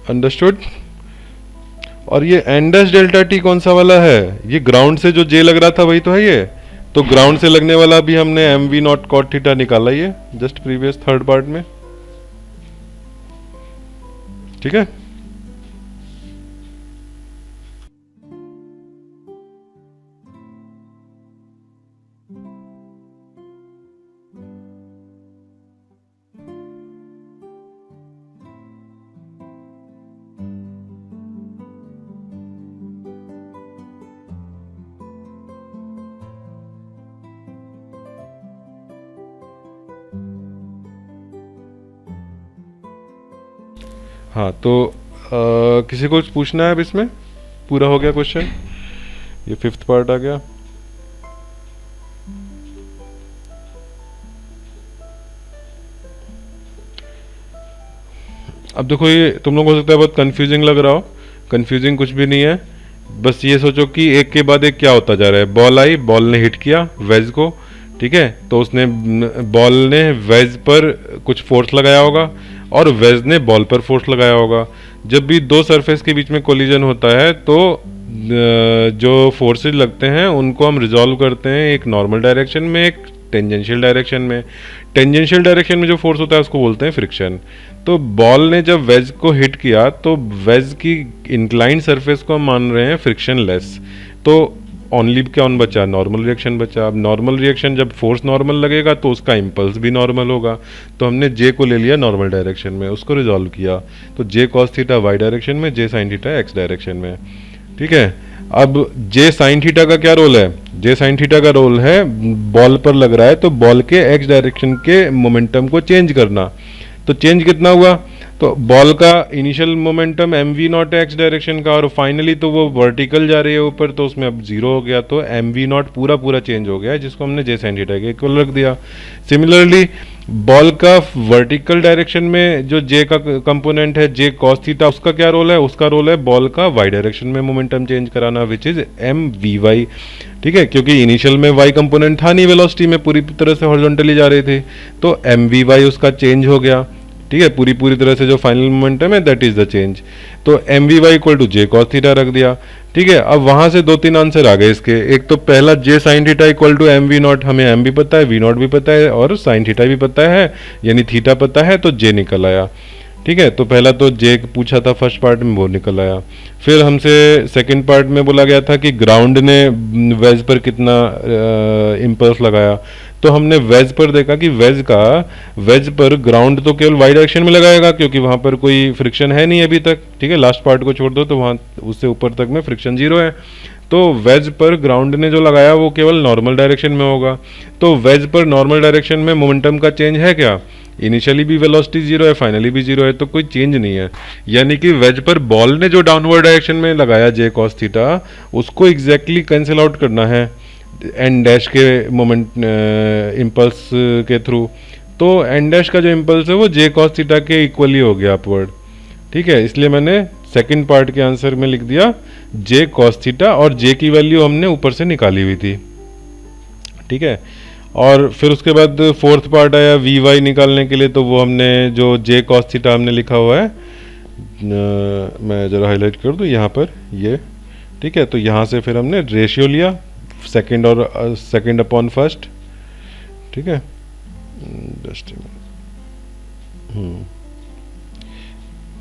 अंडरस्टूड। और ये एन डैश डेल्टा टी कौन सा वाला है? ये ग्राउंड से जो जे लग रहा था वही तो है ये। तो ग्राउंड से लगने वाला भी हमने M we naught cot theta निकाला ये जस्ट प्रीवियस थर्ड पार्ट में। ठीक है। हाँ तो किसी को कुछ पूछना है अब इसमें? पूरा हो गया क्वेश्चन, ये फिफ्थ पार्ट आ गया। अब देखो ये तुम लोग हो सकता है बहुत कंफ्यूजिंग लग रहा हो। कंफ्यूजिंग कुछ भी नहीं है, बस ये सोचो कि एक के बाद एक क्या होता जा रहा है। बॉल आई, बॉल ने हिट किया वेज को, ठीक है, तो उसने बॉल ने वेज पर कुछ फोर्स लगाया होगा और वेज ने बॉल पर फोर्स लगाया होगा। जब भी दो सरफेस के बीच में कोलिजन होता है तो जो फोर्सेज लगते हैं उनको हम रिजॉल्व करते हैं एक नॉर्मल डायरेक्शन में, एक टेंजेंशियल डायरेक्शन में। टेंजेंशियल डायरेक्शन में जो फोर्स होता है उसको बोलते हैं फ्रिक्शन। तो बॉल ने जब वेज को हिट किया तो वेज की इंक्लाइंड सरफेस को हम मान रहे हैं फ्रिक्शन लेस, तो ओनली कौन बचा? नॉर्मल रिएक्शन बचा। अब नॉर्मल रिएक्शन जब फोर्स नॉर्मल लगेगा तो उसका इम्पल्स भी नॉर्मल होगा। तो हमने जे को ले लिया नॉर्मल डायरेक्शन में, उसको रिजॉल्व किया, तो जे कॉस थीटा वाई डायरेक्शन में, जे साइन थीटा एक्स डायरेक्शन में। ठीक है। अब जे साइन थीटा का क्या रोल है? जे साइन थीटा का रोल है बॉल पर लग रहा है तो बॉल के एक्स डायरेक्शन के मोमेंटम को चेंज करना। तो चेंज कितना हुआ? तो बॉल का initial momentum M we naught X direction का, और फाइनली तो वो वर्टिकल जा रही है ऊपर, तो उसमें अब जीरो हो गया, तो एम वी नॉट पूरा पूरा चेंज हो गया, जिसको हमने जे साइन थीटा के इक्वल रख दिया। सिमिलरली बॉल का वर्टिकल डायरेक्शन में जो जे का कंपोनेंट है जे कॉस थीटा, उसका क्या रोल है? उसका रोल है बॉल का वाई डायरेक्शन में मोमेंटम चेंज कराना, which is M V Y. ठीक है, क्योंकि इनिशियल में वाई कंपोनेंट था नहीं, वेलोसिटी में पूरी तरह से हॉरिजॉन्टली जा रही थी, तो एम वी वाई उसका चेंज हो गया। ठीक है, पूरी तरह से जो फाइनल मोमेंटम है दैट इज द चेंज। तो M V Y equal to J cos theta रख दिया। ठीक है, अब वहां से दो तीन आंसर आ गए इसके। एक तो पहला J sine theta equal to m we naught, हमें एम भी पता है, वी नॉट भी पता है और साइन थीटा भी पता है, यानी थीटा पता है, तो जे निकल आया। ठीक है, तो पहला तो जे पूछा था फर्स्ट पार्ट में, वो निकल आया। फिर हमसे सेकंड पार्ट में बोला गया था कि ग्राउंड ने वेज पर कितना इम्पल्स लगाया, तो हमने वेज पर देखा कि वेज पर ग्राउंड तो केवल वाई डायरेक्शन में लगाएगा क्योंकि वहां पर कोई फ्रिक्शन है नहीं अभी तक। ठीक है, लास्ट पार्ट को छोड़ दो तो वहां उससे ऊपर तक में फ्रिक्शन जीरो है, तो वेज पर ग्राउंड ने जो लगाया वो केवल नॉर्मल डायरेक्शन में होगा। तो वेज पर नॉर्मल डायरेक्शन में मोमेंटम का चेंज है क्या? इनिशियली भी वेलोसिटी जीरो है, फाइनली भी जीरो है, तो कोई चेंज नहीं है। यानी कि वेज पर बॉल ने जो डाउनवर्ड डायरेक्शन में लगाया जे कॉस थीटा, उसको एग्जैक्टली कैंसिल आउट करना है एन डैश के मोमेंट इम्पल्स के थ्रू। तो एन डैश का जो इम्पल्स है वो जे कॉस थीटा के इक्वली हो गया अपवर्ड। ठीक है, इसलिए मैंने सेकंड पार्ट के आंसर में लिख दिया जे कॉस थीटा, और जे की वैल्यू हमने ऊपर से निकाली हुई थी। ठीक है, और फिर उसके बाद फोर्थ पार्ट आया वी वाई निकालने के लिए, तो वो हमने जो जे कॉस थीटा हमने लिखा हुआ है, मैं ज़रा हाईलाइट कर दूँ यहाँ पर ये। ठीक है, तो यहाँ से फिर हमने रेशियो लिया सेकंड और सेकंड अपॉन फर्स्ट। ठीक है, जस्ट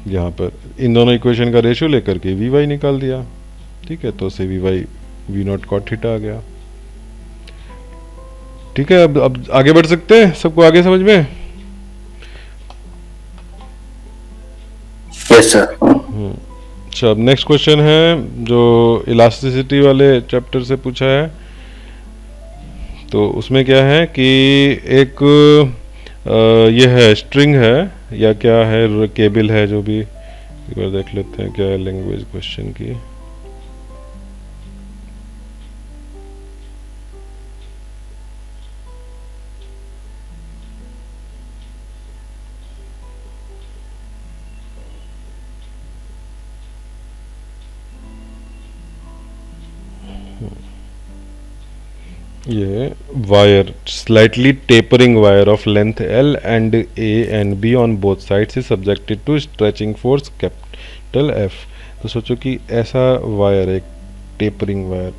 यहाँ पर इन दोनों इक्वेशन का रेशियो लेकर के वी वाई निकाल दिया। ठीक है, तो से v y v naught cot theta आ गया। ठीक है, अब आगे बढ़ सकते हैं, सबको आगे समझ में? Yes sir. अच्छा, अब नेक्स्ट क्वेश्चन है जो इलास्टिसिटी वाले चैप्टर से पूछा है। तो उसमें क्या है कि एक ये है स्ट्रिंग है या क्या है, केबल है, जो भी, एक बार देख लेते हैं क्या है लैंग्वेज क्वेश्चन की। ये wire slightly tapering wire of length L and A and B on both sides is subjected to stretching force capital F। तो सोचो कि ऐसा वायर, एक टेपरिंग वायर,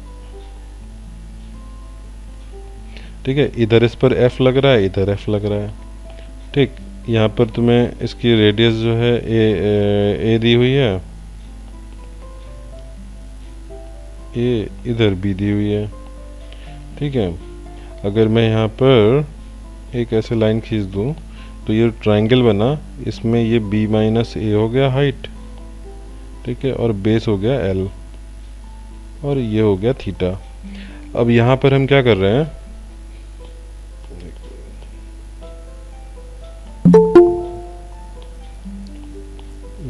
ठीक है, इधर इस पर F लग रहा है, इधर F लग रहा है, ठीक। यहाँ पर तुम्हें इसकी रेडियस जो है A दी हुई है, A इधर B दी हुई है, ठीक है। अगर मैं यहाँ पर एक ऐसे लाइन खींच दूँ तो ये ट्रायंगल बना, इसमें ये B माइनस A हो गया हाइट, ठीक है, और बेस हो गया L, और ये हो गया थीटा। अब यहाँ पर हम क्या कर रहे हैं,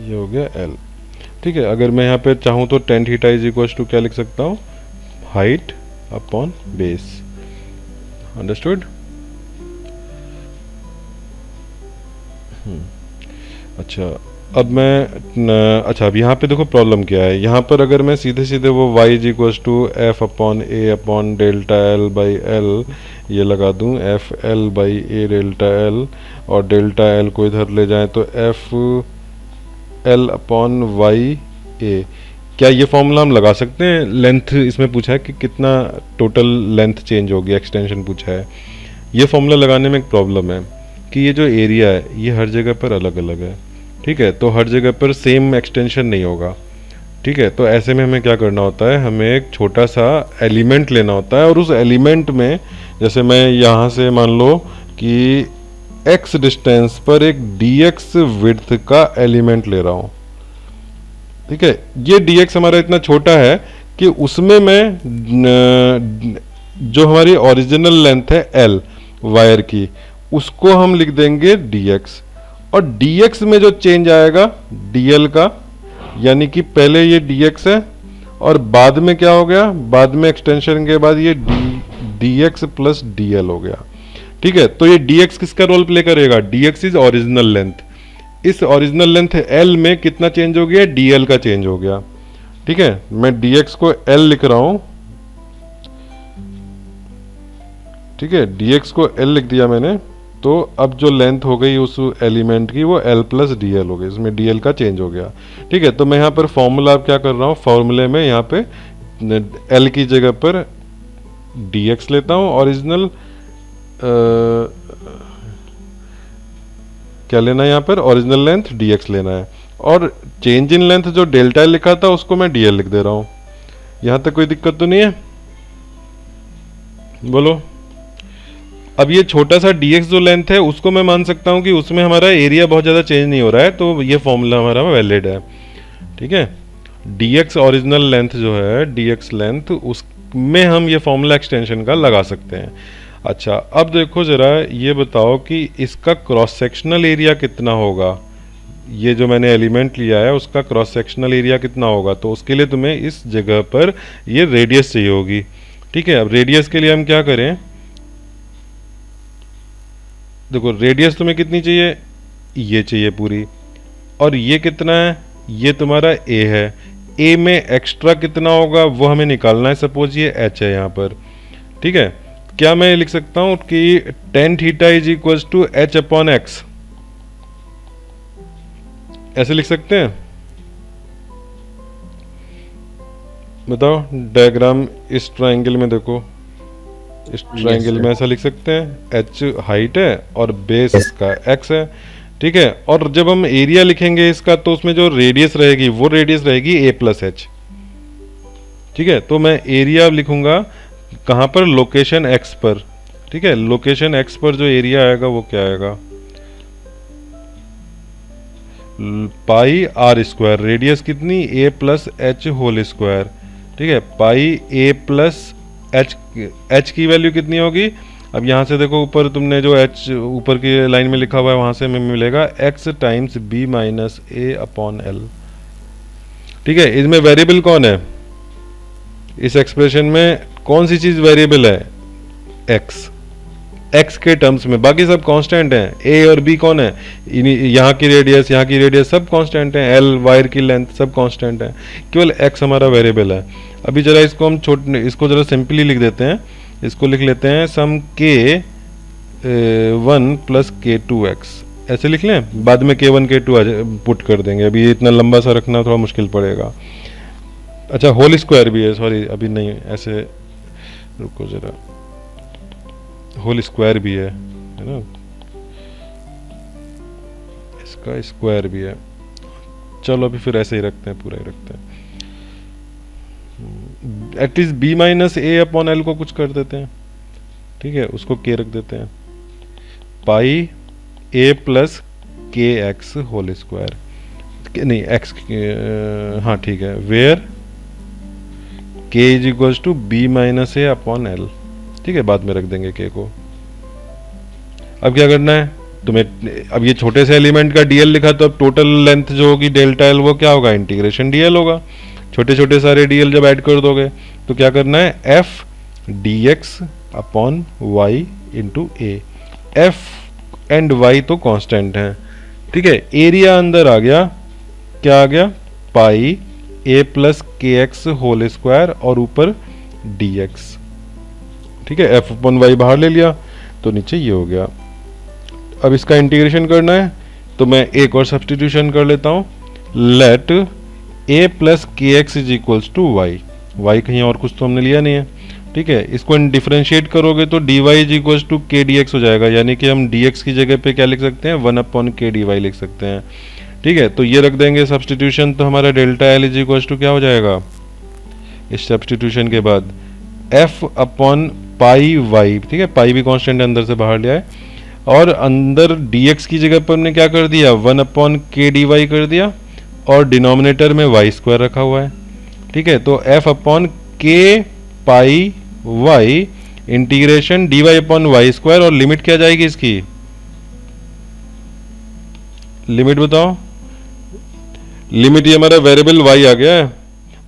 ये हो गया L, ठीक है। अगर मैं यहाँ पे चाहूँ तो tan theta is equal to क्या लिख सकता हूँ, हाइट अपॉन बेस। अंडरस्टूड? अच्छा, अब मैं अच्छा, अब यहाँ पे देखो प्रॉब्लम क्या है। यहाँ पर अगर मैं सीधे सीधे वो y is equal to F upon A upon delta L by L ये लगा दूँ, F L by A delta L, और डेल्टा एल को इधर ले जाएं तो F L upon Y A, क्या ये फॉर्मूला हम लगा सकते हैं? लेंथ इसमें पूछा है कि कितना टोटल लेंथ चेंज होगी, एक्सटेंशन पूछा है। ये फॉर्मूला लगाने में एक प्रॉब्लम है कि ये जो एरिया है ये हर जगह पर अलग अलग है, ठीक है, तो हर जगह पर सेम एक्सटेंशन नहीं होगा, ठीक है। तो ऐसे में हमें क्या करना होता है, हमें एक छोटा सा एलिमेंट लेना होता है, और उस एलिमेंट में जैसे मैं यहाँ से मान लो कि x डिस्टेंस पर एक dx विड्थ का एलिमेंट ले रहा हूँ, ठीक है। ये dx हमारा इतना छोटा है कि उसमें मैं जो हमारी ओरिजिनल लेंथ है L वायर की, उसको हम लिख देंगे dx, और dx में जो चेंज आएगा dl का, यानी कि पहले ये dx है और बाद में क्या हो गया, बाद में एक्सटेंशन के बाद ये dx प्लस dl हो गया, ठीक है। तो ये dx किसका रोल प्ले करेगा, dx इज ओरिजिनल लेंथ। इस ओरिजिनल लेंथ L में कितना चेंज हो गया, dl का चेंज हो गया, ठीक है। मैं dx को L लिख रहा हूं, ठीक है, dx को L लिख दिया मैंने। तो अब जो लेंथ हो गई उस एलिमेंट की वो L प्लस dl हो गई, इसमें dl का चेंज हो गया, ठीक है। तो मैं यहाँ पर फॉर्मूला अब क्या कर रहा हूँ, फॉर्मूले में यहाँ पे L की जगह पर dx लेता हूँ, ओरिजिनल क्या लेना है यहाँ पर, ओरिजिनल लेंथ dx लेना है, और चेंज इन लेंथ जो डेल्टा लिखा था उसको मैं dl लिख दे रहा हूँ। यहाँ तक कोई दिक्कत तो नहीं है, बोलो। अब ये छोटा सा dx जो लेंथ है उसको मैं मान सकता हूँ कि उसमें हमारा एरिया बहुत ज़्यादा चेंज नहीं हो रहा है, तो ये फॉर्मूला हमारा वैलिड है, ठीक है। dx ओरिजिनल लेंथ जो है, dx लेंथ, उसमें हम ये फॉर्मूला एक्सटेंशन का लगा सकते हैं। अच्छा, अब देखो ज़रा ये बताओ कि इसका क्रॉस सेक्शनल एरिया कितना होगा, ये जो मैंने एलिमेंट लिया है उसका क्रॉस सेक्शनल एरिया कितना होगा। तो उसके लिए तुम्हें इस जगह पर ये रेडियस चाहिए होगी, ठीक है। अब रेडियस के लिए हम क्या करें, देखो रेडियस तुम्हें कितनी चाहिए, ये चाहिए पूरी, और ये कितना है, ये तुम्हारा a है, a में एक्स्ट्रा कितना होगा वो हमें निकालना है। सपोज ये h है यहाँ पर, ठीक है। क्या मैं लिख सकता हूँ कि tan theta is equal to h upon X, ऐसे लिख सकते हैं? बताओ, डायग्राम इस ट्रायंगल में देखो, इस ट्रायंगल में ऐसा लिख सकते हैं, h हाइट है और बेस इसका x है, ठीक है। और जब हम एरिया लिखेंगे इसका तो उसमें जो रेडियस रहेगी वो रेडियस रहेगी a प्लस एच, ठीक है। तो मैं एरिया लिखूंगा कहाँ पर, लोकेशन x पर, ठीक है। लोकेशन x पर जो एरिया आएगा वो क्या आएगा, पाई आर स्क्वायर, रेडियस कितनी, a plus H whole square, ठीक है। पाई a प्लस h की वैल्यू कितनी होगी। अब यहाँ से देखो ऊपर तुमने जो h ऊपर की लाइन में लिखा हुआ है वहाँ से हमें मिलेगा x times b minus a upon l, ठीक है। इसमें वेरिएबल कौन है, इस एक्सप्रेशन में कौन सी चीज़ वेरिएबल है, x के टर्म्स में, बाकी सब कांस्टेंट हैं। a और b कौन है, यहाँ की रेडियस सब कांस्टेंट हैं, l वायर की लेंथ सब कांस्टेंट है, केवल x हमारा वेरिएबल है। अभी जरा इसको हम इसको जरा सिंपली लिख देते हैं इसको लिख लेते हैं सम k 1 प्लस k2x, ऐसे लिख लें, बाद में k1 k2 पुट कर देंगे, अभी ये इतना लंबा सा रखना थोड़ा मुश्किल पड़ेगा। अच्छा होल स्क्वायर भी है, सॉरी अभी नहीं, ऐसे रुको ज़रा, होल स्क्वायर भी है ना, इसका स्क्वायर भी है। चलो अभी फिर ऐसे ही रखते हैं, पूरा ही रखते हैं, एटलीस्ट b माइनस ए अपॉन एल को कुछ कर देते हैं, ठीक है, उसको k रख देते हैं, pi a plus K X whole square, नहीं x, हाँ ठीक है, where k is equals to b minus A upon L, ठीक है, बाद में रख देंगे k को। अब क्या करना है तुम्हें, अब ये छोटे से एलिमेंट का dl लिखा, तो अब टोटल लेंथ जो होगी डेल्टा एल वो क्या होगा, इंटीग्रेशन dl होगा, छोटे छोटे सारे dl जब ऐड कर दोगे तो क्या करना है, f dx upon y into A, f and y तो कांस्टेंट हैं, ठीक है, एरिया अंदर आ गया, क्या आ गया, पाई a plus K X whole square और ऊपर dx, ठीक है, f अपॉन y बाहर ले लिया तो नीचे ये हो गया। अब इसका इंटीग्रेशन करना है तो मैं एक और सब्स्टिट्यूशन कर लेता हूँ, let a plus K X is equals to Y, Y कहीं और कुछ तो हमने लिया नहीं है, ठीक है, इसको डिफरेंशिएट करोगे तो dy इज इक्वल्स टू के डी एक्स हो जाएगा, यानी कि हम dx की जगह पे क्या लिख सकते हैं, 1 अपॉन के डी वाई लिख सकते हैं, ठीक है, तो ये रख देंगे सब्स्टिट्यूशन, तो हमारा delta L is equals to क्या हो जाएगा, इस सब्स्टिट्यूशन के बाद f अपॉन पाई वाई, ठीक है, पाई भी कांस्टेंट अंदर से बाहर ले आए, और अंदर dx की जगह पर हमने क्या कर दिया, 1 अपॉन के डी वाई कर दिया, और डिनोमिनेटर में वाई स्क्वायर रखा हुआ है, ठीक है, तो f अपॉन के pi y integration dy upon y square, और लिमिट क्या जाएगी इसकी, लिमिट बताओ, लिमिट ये हमारा वेरिएबल y आ गया है,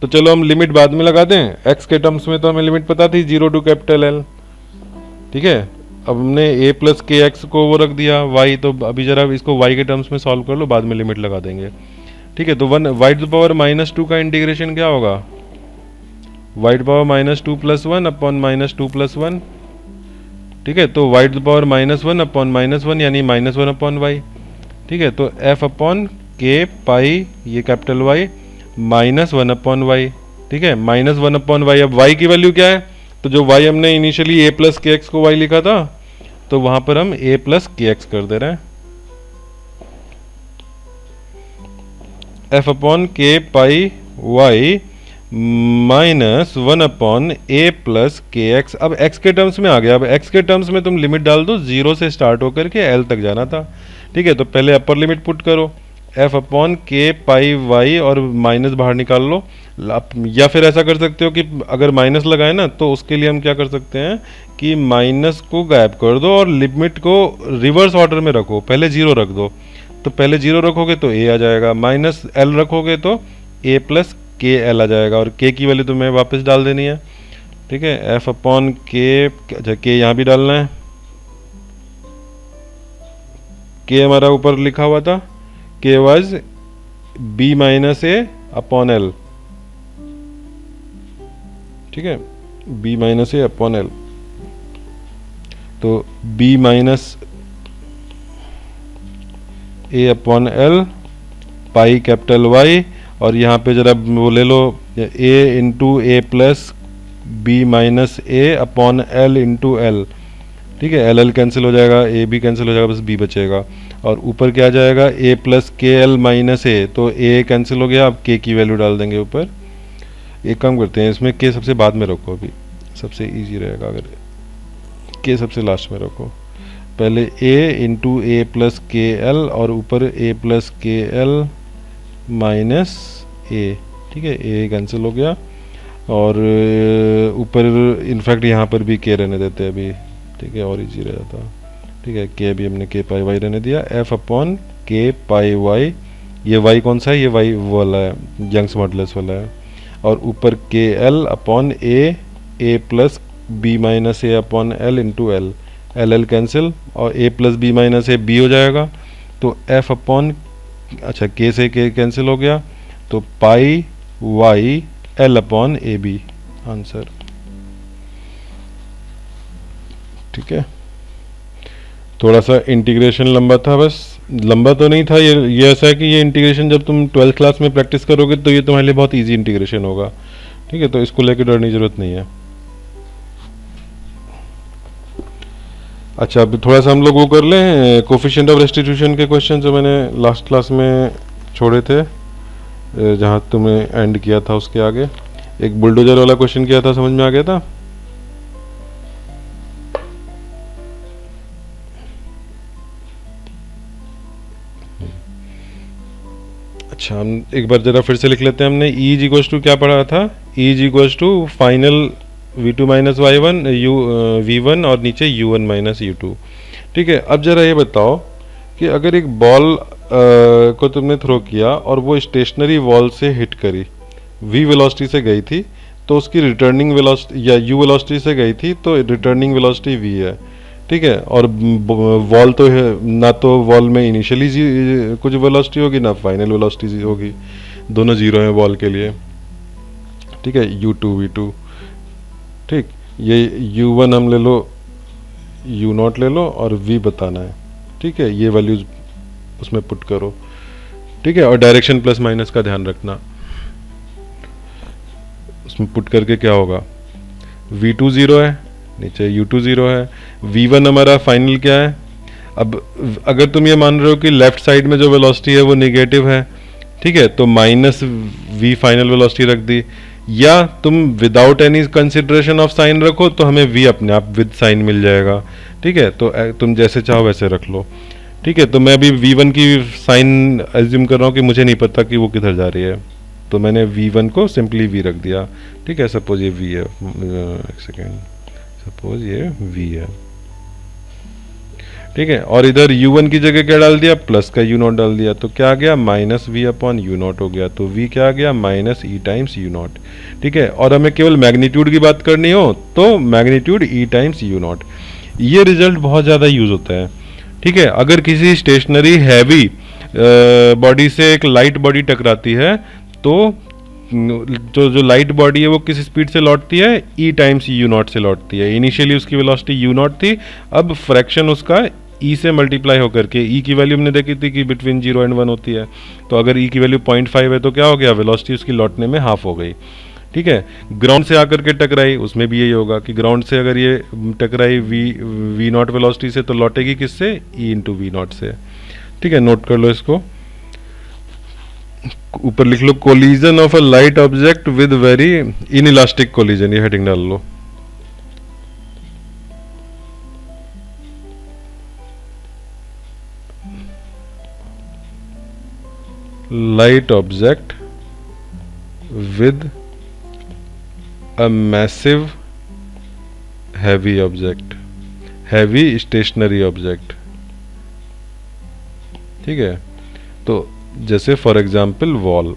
तो चलो हम लिमिट बाद में लगा दें, x के टर्म्स में तो हमें लिमिट पता थी 0 टू कैपिटल L, ठीक है, अब हमने a प्लस के एक्स को वो रख दिया y, तो अभी जरा इसको y के टर्म्स में सॉल्व कर लो, बाद में लिमिट लगा देंगे, ठीक है, तो y टू पावर माइनस 2 का इंटीग्रेशन क्या होगा, y to power minus 2 plus 1 upon minus 2 plus 1, ठीक है, तो y to power minus 1 upon minus 1 यानी माइनस 1 अपॉन y, ठीक है, तो f अपॉन के पाई ये capital Y minus 1 upon Y, ठीक है, माइनस 1 अपॉन वाई। अब y की वैल्यू क्या है, तो जो y हमने initially a plus K X को y लिखा था, तो वहां पर हम a प्लस के एक्स कर दे रहे हैं, f अपॉन के पाई y minus 1 upon a plus K x. अब x के टर्म्स में आ गया, अब x के टर्म्स में तुम लिमिट डाल दो, 0 से स्टार्ट होकर के l तक जाना था, ठीक है, तो पहले अपर लिमिट पुट करो, f अपॉन के पाई y और माइनस बाहर निकाल लो, या फिर ऐसा कर सकते हो कि अगर माइनस लगाए ना तो उसके लिए हम क्या कर सकते हैं कि माइनस को गायब कर दो और लिमिट को रिवर्स ऑर्डर में रखो, पहले 0 रख दो, तो पहले 0 रखोगे तो a आ जाएगा, माइनस l रखोगे तो a प्लस के एल आ जाएगा, और k की वैल्यू तुम्हें वापस डाल देनी है, ठीक है, f अपॉन के, अच्छा k यहाँ भी डालना है, k हमारा ऊपर लिखा हुआ था, k was b minus A upon L, ठीक है, b माइनस ए अपॉन एल, तो b माइनस ए upon l pi capital y, और यहाँ पे जरा वो ले लो a into a plus b minus A upon l into l, ठीक है, एल एल कैंसिल हो जाएगा, ए भी कैंसिल हो जाएगा, बस b बचेगा, और ऊपर क्या आ जाएगा a प्लस के एल माइनस ए, तो a कैंसिल हो गया, अब k की वैल्यू डाल देंगे ऊपर। एक काम करते हैं, इसमें k सबसे बाद में रखो, अभी सबसे इजी रहेगा, अगर k सबसे लास्ट में रखो, पहले a इंटू ए प्लस के एल और ऊपर a प्लस के एल माइनस ए, ठीक है, a कैंसिल हो गया, और ऊपर इनफैक्ट यहाँ पर भी k रहने देते हैं अभी, ठीक है, और इजी रहता, ठीक है, k भी हमने k पाई y रहने दिया, f अपॉन k पाई y, ये y कौन सा है, ये y वाला है, यंग्स मॉडुलस वाला है, और ऊपर के l upon a plus b minus A upon l into l, l l cancel, और a plus b minus a b हो जाएगा, तो f अपॉन, अच्छा k से k कैंसिल हो गया, तो pi y l upon a b, answer. ठीक है, थोड़ा सा इंटीग्रेशन लंबा था, बस लंबा तो नहीं था ये ऐसा है कि ये इंटीग्रेशन जब तुम 12th क्लास में प्रैक्टिस करोगे तो ये तुम्हारे लिए बहुत इजी इंटीग्रेशन होगा। ठीक है, तो इसको लेकर डरने की जरूरत नहीं है। अच्छा, अभी थोड़ा सा हम लोग वो कर लें कोफिशिएंट ऑफ रेस्टिट्यूशन के क्वेश्चन जो मैंने लास्ट क्लास में छोड़े थे, जहाँ तुमने एंड किया था उसके आगे एक बुलडोजर वाला क्वेश्चन किया था, समझ में आ गया था? अच्छा, हम एक बार जरा फिर से लिख लेते हैं। हमने E इज इक्वल्स टू क्या पढ़ा था? E is equals to final V2 minus Y1 V1 और नीचे U1 माइनस U2। ठीक है, अब जरा ये बताओ कि अगर एक बॉल को तुमने थ्रो किया और वो स्टेशनरी वॉल से हिट करी, V वेलोसिटी से गई थी, तो उसकी रिटर्निंग वेलोसिटी या U वेलोसिटी से गई थी तो रिटर्निंग वेलोसिटी V है। ठीक है, और वॉल तो है ना, तो वॉल में इनिशियली कुछ वेलोसिटी होगी ना फाइनल वेलोसिटी होगी, दोनों जीरो हैं वॉल के लिए। ठीक है, U2 V2। ठीक, ये U1 हम ले लो, U0 ले लो और V बताना है। ठीक है, ये वैल्यूज उसमें पुट करो। ठीक है, और डायरेक्शन प्लस माइनस का ध्यान रखना। उसमें पुट करके क्या होगा? V2 0 है, नीचे U2 0 है, V1 हमारा फाइनल क्या है? अब अगर तुम ये मान रहे हो कि लेफ्ट साइड में जो वेलोसिटी है वो नेगेटिव है, ठीक है, तो माइनस V फाइनल वेलोसिटी रख दी, या तुम without any consideration of sine रखो तो हमें V अपने आप विद साइन मिल जाएगा। ठीक है, तो तुम जैसे चाहो वैसे रख लो। ठीक है, तो मैं अभी V1 की साइन एज्यूम कर रहा हूँ कि मुझे नहीं पता कि वो किधर जा रही है, तो मैंने V1 को सिंपली V रख दिया। ठीक है, सपोज ये V है, एक सेकेंड, सपोज ये V है। ठीक है, और इधर U1 की जगह क्या डाल दिया? प्लस का U0 डाल दिया, तो क्या आ गया? माइनस V अपॉन U0 हो गया, तो V क्या आ गया? Minus E times U0। ठीक है, और हमें केवल मैग्नीट्यूड की बात करनी हो तो मैग्नीट्यूड E टाइम्स U0। ये रिजल्ट बहुत ज़्यादा यूज होता है। ठीक है, अगर किसी स्टेशनरी हैवी बॉडी से एक लाइट बॉडी टकराती है तो जो लाइट बॉडी है वो किस स्पीड से लौटती है? E टाइम्स U0 से लौटती है। इनिशियली उसकी वेलोसिटी U0 थी, अब फ्रैक्शन उसका E से मल्टीप्लाई होकर के, E की वैल्यू हमने देखी थी कि बिटवीन 0 एंड 1 होती है, तो अगर E की वैल्यू 0.5 है तो क्या हो गया? वेलोसिटी उसकी लौटने में हाफ हो गई। ठीक है, ग्राउंड से आकर के टकराई, उसमें भी यही होगा कि ग्राउंड से अगर ये टकराई V0 वेलोसिटी से तो लौटेगी किससे? E इंटू V0 से। ठीक है, नोट कर लो इसको, ऊपर लिख लो collision of a light object with very inelastic collision, ये हेडिंग डाल लो। Light object with a massive heavy object, heavy stationary object. ठीक है, तो जैसे फॉर एग्जाम्पल वॉल,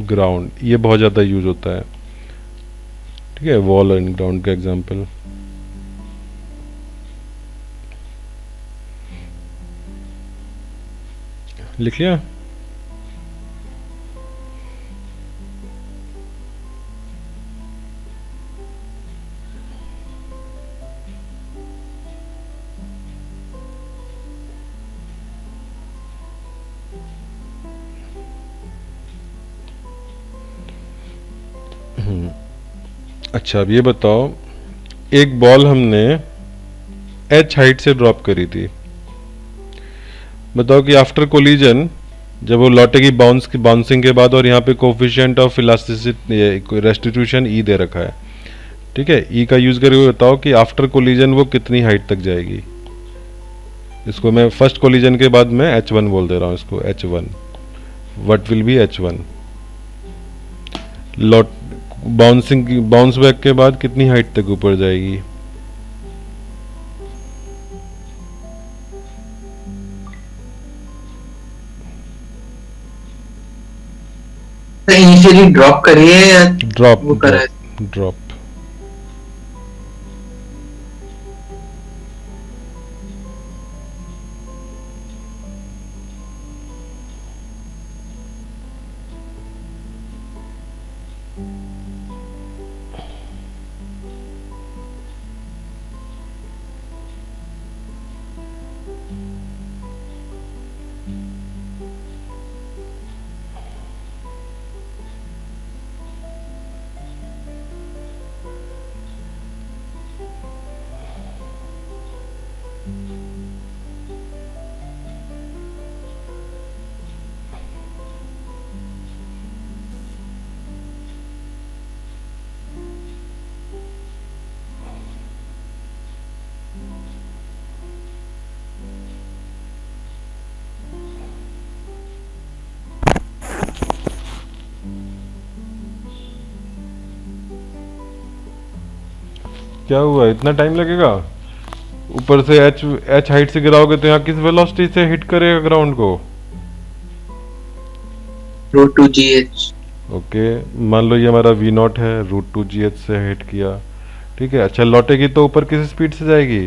ग्राउंड, ये बहुत ज़्यादा यूज होता है। ठीक है, वॉल एंड ग्राउंड का एग्जाम्पल। लिख लिया? अच्छा, अब ये बताओ, एक बॉल हमने h हाइट से ड्रॉप करी थी, बताओ कि आफ्टर कोलिजन जब वो लौटेगी बाउंसिंग के बाद, और यहाँ पे coefficient of elasticity restitution E दे रखा है। ठीक है, E का यूज करके बताओ कि आफ्टर कोलिजन वो कितनी हाइट तक जाएगी। इसको मैं फर्स्ट कोलिजन के बाद मैं H1 बोल दे रहा हूँ, इसको H1। What will be H1? Bounce back के बाद कितनी हाइट तक ऊपर जाएगी? इनिशियली ड्रॉप करिए या ड्रॉप, वो करा है? ड्रॉप। क्या हुआ, इतना टाइम लगेगा? ऊपर से एच हाइट से गिराओगे तो यहाँ किस वेलोसिटी से हिट करेगा ग्राउंड को? √2gh। ओके, मान लो ये हमारा v0 है, √2gh से हिट किया, ठीक है। अच्छा, लौटेगी तो ऊपर किस स्पीड से जाएगी?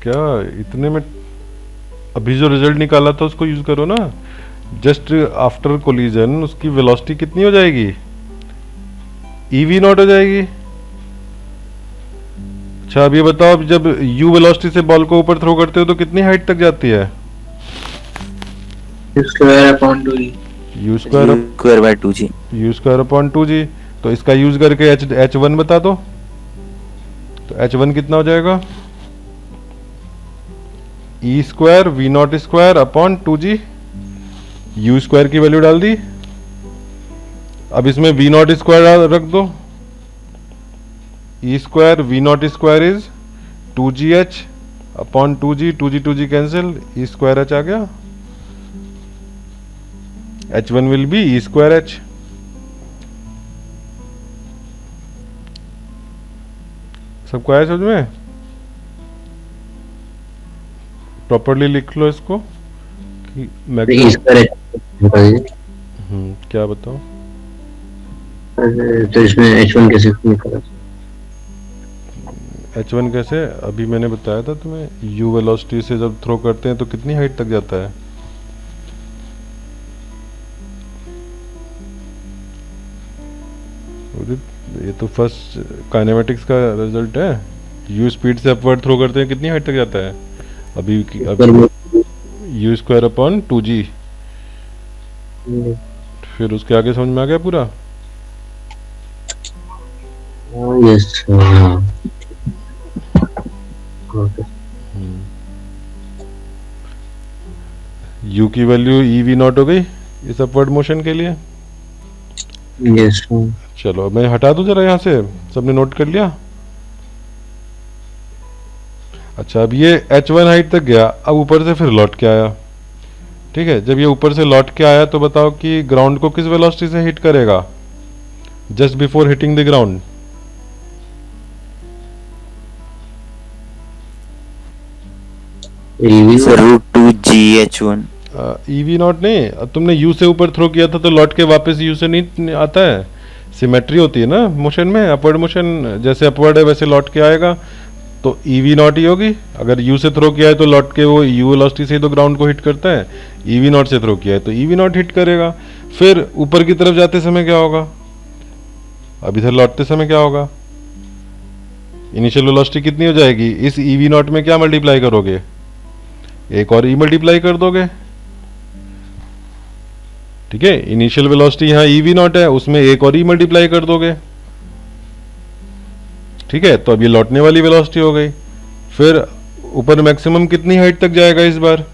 क्या इतने में? अभी जो रिजल्ट निकाला था उसको यूज करो ना। जस्ट आफ्टर कोलिजन उसकी वेलोसिटी कितनी हो जाएगी? EV0 हो जाएगी। अच्छा, अब ये बताओ, अब जब u वेलोसिटी से बॉल को ऊपर थ्रो करते हो तो कितनी हाइट तक जाती है? u²/2g। u²/2g। u²/2g। तो इसका यूज करके h1 बता दो। तो h1 कितना हो जाएगा? e² v0²/2g। u² की वैल्यू डाल दी। अब इसमें v0² रख दो। e² v0² is 2gh/2g, 2g cancel, e²h आ गया। h1 will be e²h। सबको आया समझ में? प्रॉपर्ली लिख लो इसको कि क्या बताओ? तो इसमें h1 कैसे निकाला? h1 कैसे? अभी मैंने बताया था तुम्हें, u वेलोसिटी से जब थ्रो करते हैं तो कितनी हाइट तक जाता है? ये तो फर्स्ट काइनेमेटिक्स का रिजल्ट है। u स्पीड से अपवर्ड थ्रो करते हैं, कितनी हाइट तक जाता है? अभी u²/2g। फिर उसके आगे समझ में आ गया पूरा? यस। u की वैल्यू EV0 हो गई इस अपवर्ड मोशन के लिए। यस। चलो मैं हटा दूं जरा यहाँ से, सबने नोट कर लिया? अच्छा, अब ये h1 हाइट तक गया, अब ऊपर से फिर लौट के आया, ठीक है। जब ये ऊपर से लौट के आया तो बताओ कि ग्राउंड को किस वेलोसिटी से हिट करेगा just before hitting the ground? √2gh1। EV0 नहीं, अब तुमने u से ऊपर थ्रो किया था तो लौट के वापस u से नहीं आता है। सिमेट्री होती है ना मोशन में, अपवर्ड मोशन, जैसे अपवर्ड है वैसे लौट के आएगा, तो EV0 ही होगी। अगर u से थ्रो किया है तो लौट के वो u वेलोसिटी से ही तो ग्राउंड को हिट करता है, EV0 से थ्रो किया है तो EV0 हिट करेगा। फिर ऊपर की तरफ जाते समय क्या होगा? अब इधर लौटते समय क्या होगा? इनिशियल वेलोसिटी कितनी हो जाएगी? इस EV0 में क्या मल्टीप्लाई करोगे? एक और e मल्टीप्लाई कर दोगे, ठीक है। इनिशियल वेलोसिटी यहाँ EV0 है, उसमें एक और e मल्टीप्लाई कर दोगे, ठीक है। तो अब ये लौटने वाली वेलोसिटी हो गई। फिर ऊपर मैक्सिमम कितनी हाइट तक जाएगा इस बार?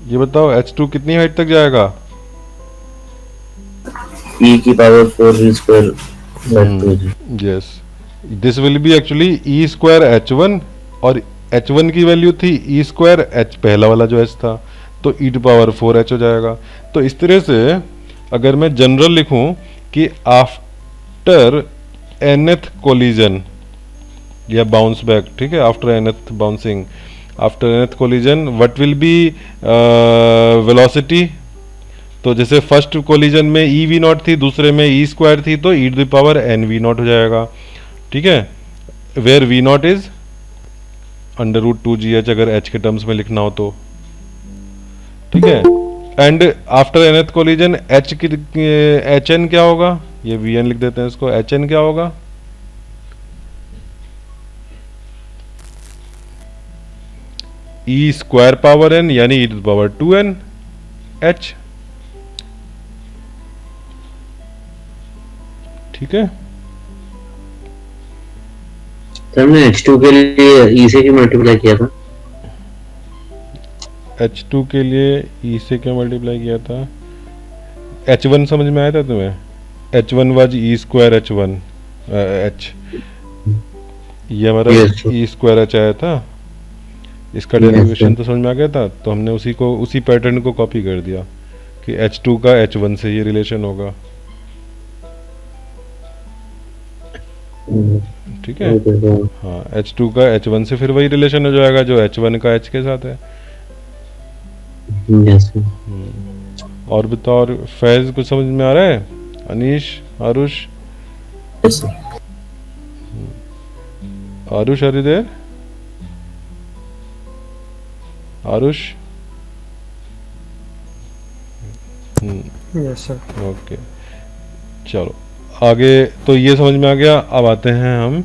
ये बताओ, h2 कितनी हाइट तक जाएगा? e⁴v²/2g। Yes, this will be actually e²h1, और h1 की वैल्यू थी e²h, पहला वाला जो h था, तो e⁴h हो जाएगा। तो इस तरह से अगर मैं जनरल लिखूं कि आफ्टर nth कोलिजन या बाउंस बैक, ठीक है, after nth bouncing, after nth collision what will be velocity? तो जैसे फर्स्ट कोलिजन में EV0 थी, दूसरे में e² थी, तो e⁴nv0 हो जाएगा, ठीक है। वेयर v0 इज √2gh, अगर h के टर्म्स में लिखना हो तो, ठीक है। And after nth collision hn क्या होगा? ये vn लिख देते हैं इसको, hn क्या होगा? e²n यानी e⁴2n h, ठीक है। तो हमने h2 के लिए e से क्यों मल्टीप्लाई किया था? h2 के लिए e से क्या मल्टीप्लाई किया था? h1 समझ में आया था तुम्हें? h1 वाज e²h1 h, ये हमारा Yes, sir. e²h आया था। इसका Yes, डेरिवेशन sir. तो समझ में आ गया था, तो हमने उसी पैटर्न को कॉपी कर दिया कि H2 का H1 से ये रिलेशन होगा। ठीक है, Okay, sir. हाँ, H2 का H1 से फिर वही रिलेशन हो जाएगा जो H1 का H के साथ है। Yes, sir. और बताओ, और फैज कुछ समझ में आ रहा है? Anish, Aarush? Yes, sir. Aarush, are you there? Aarush? Yes sir. Okay, चलो आगे। तो ये समझ में आ गया। अब आते हैं हम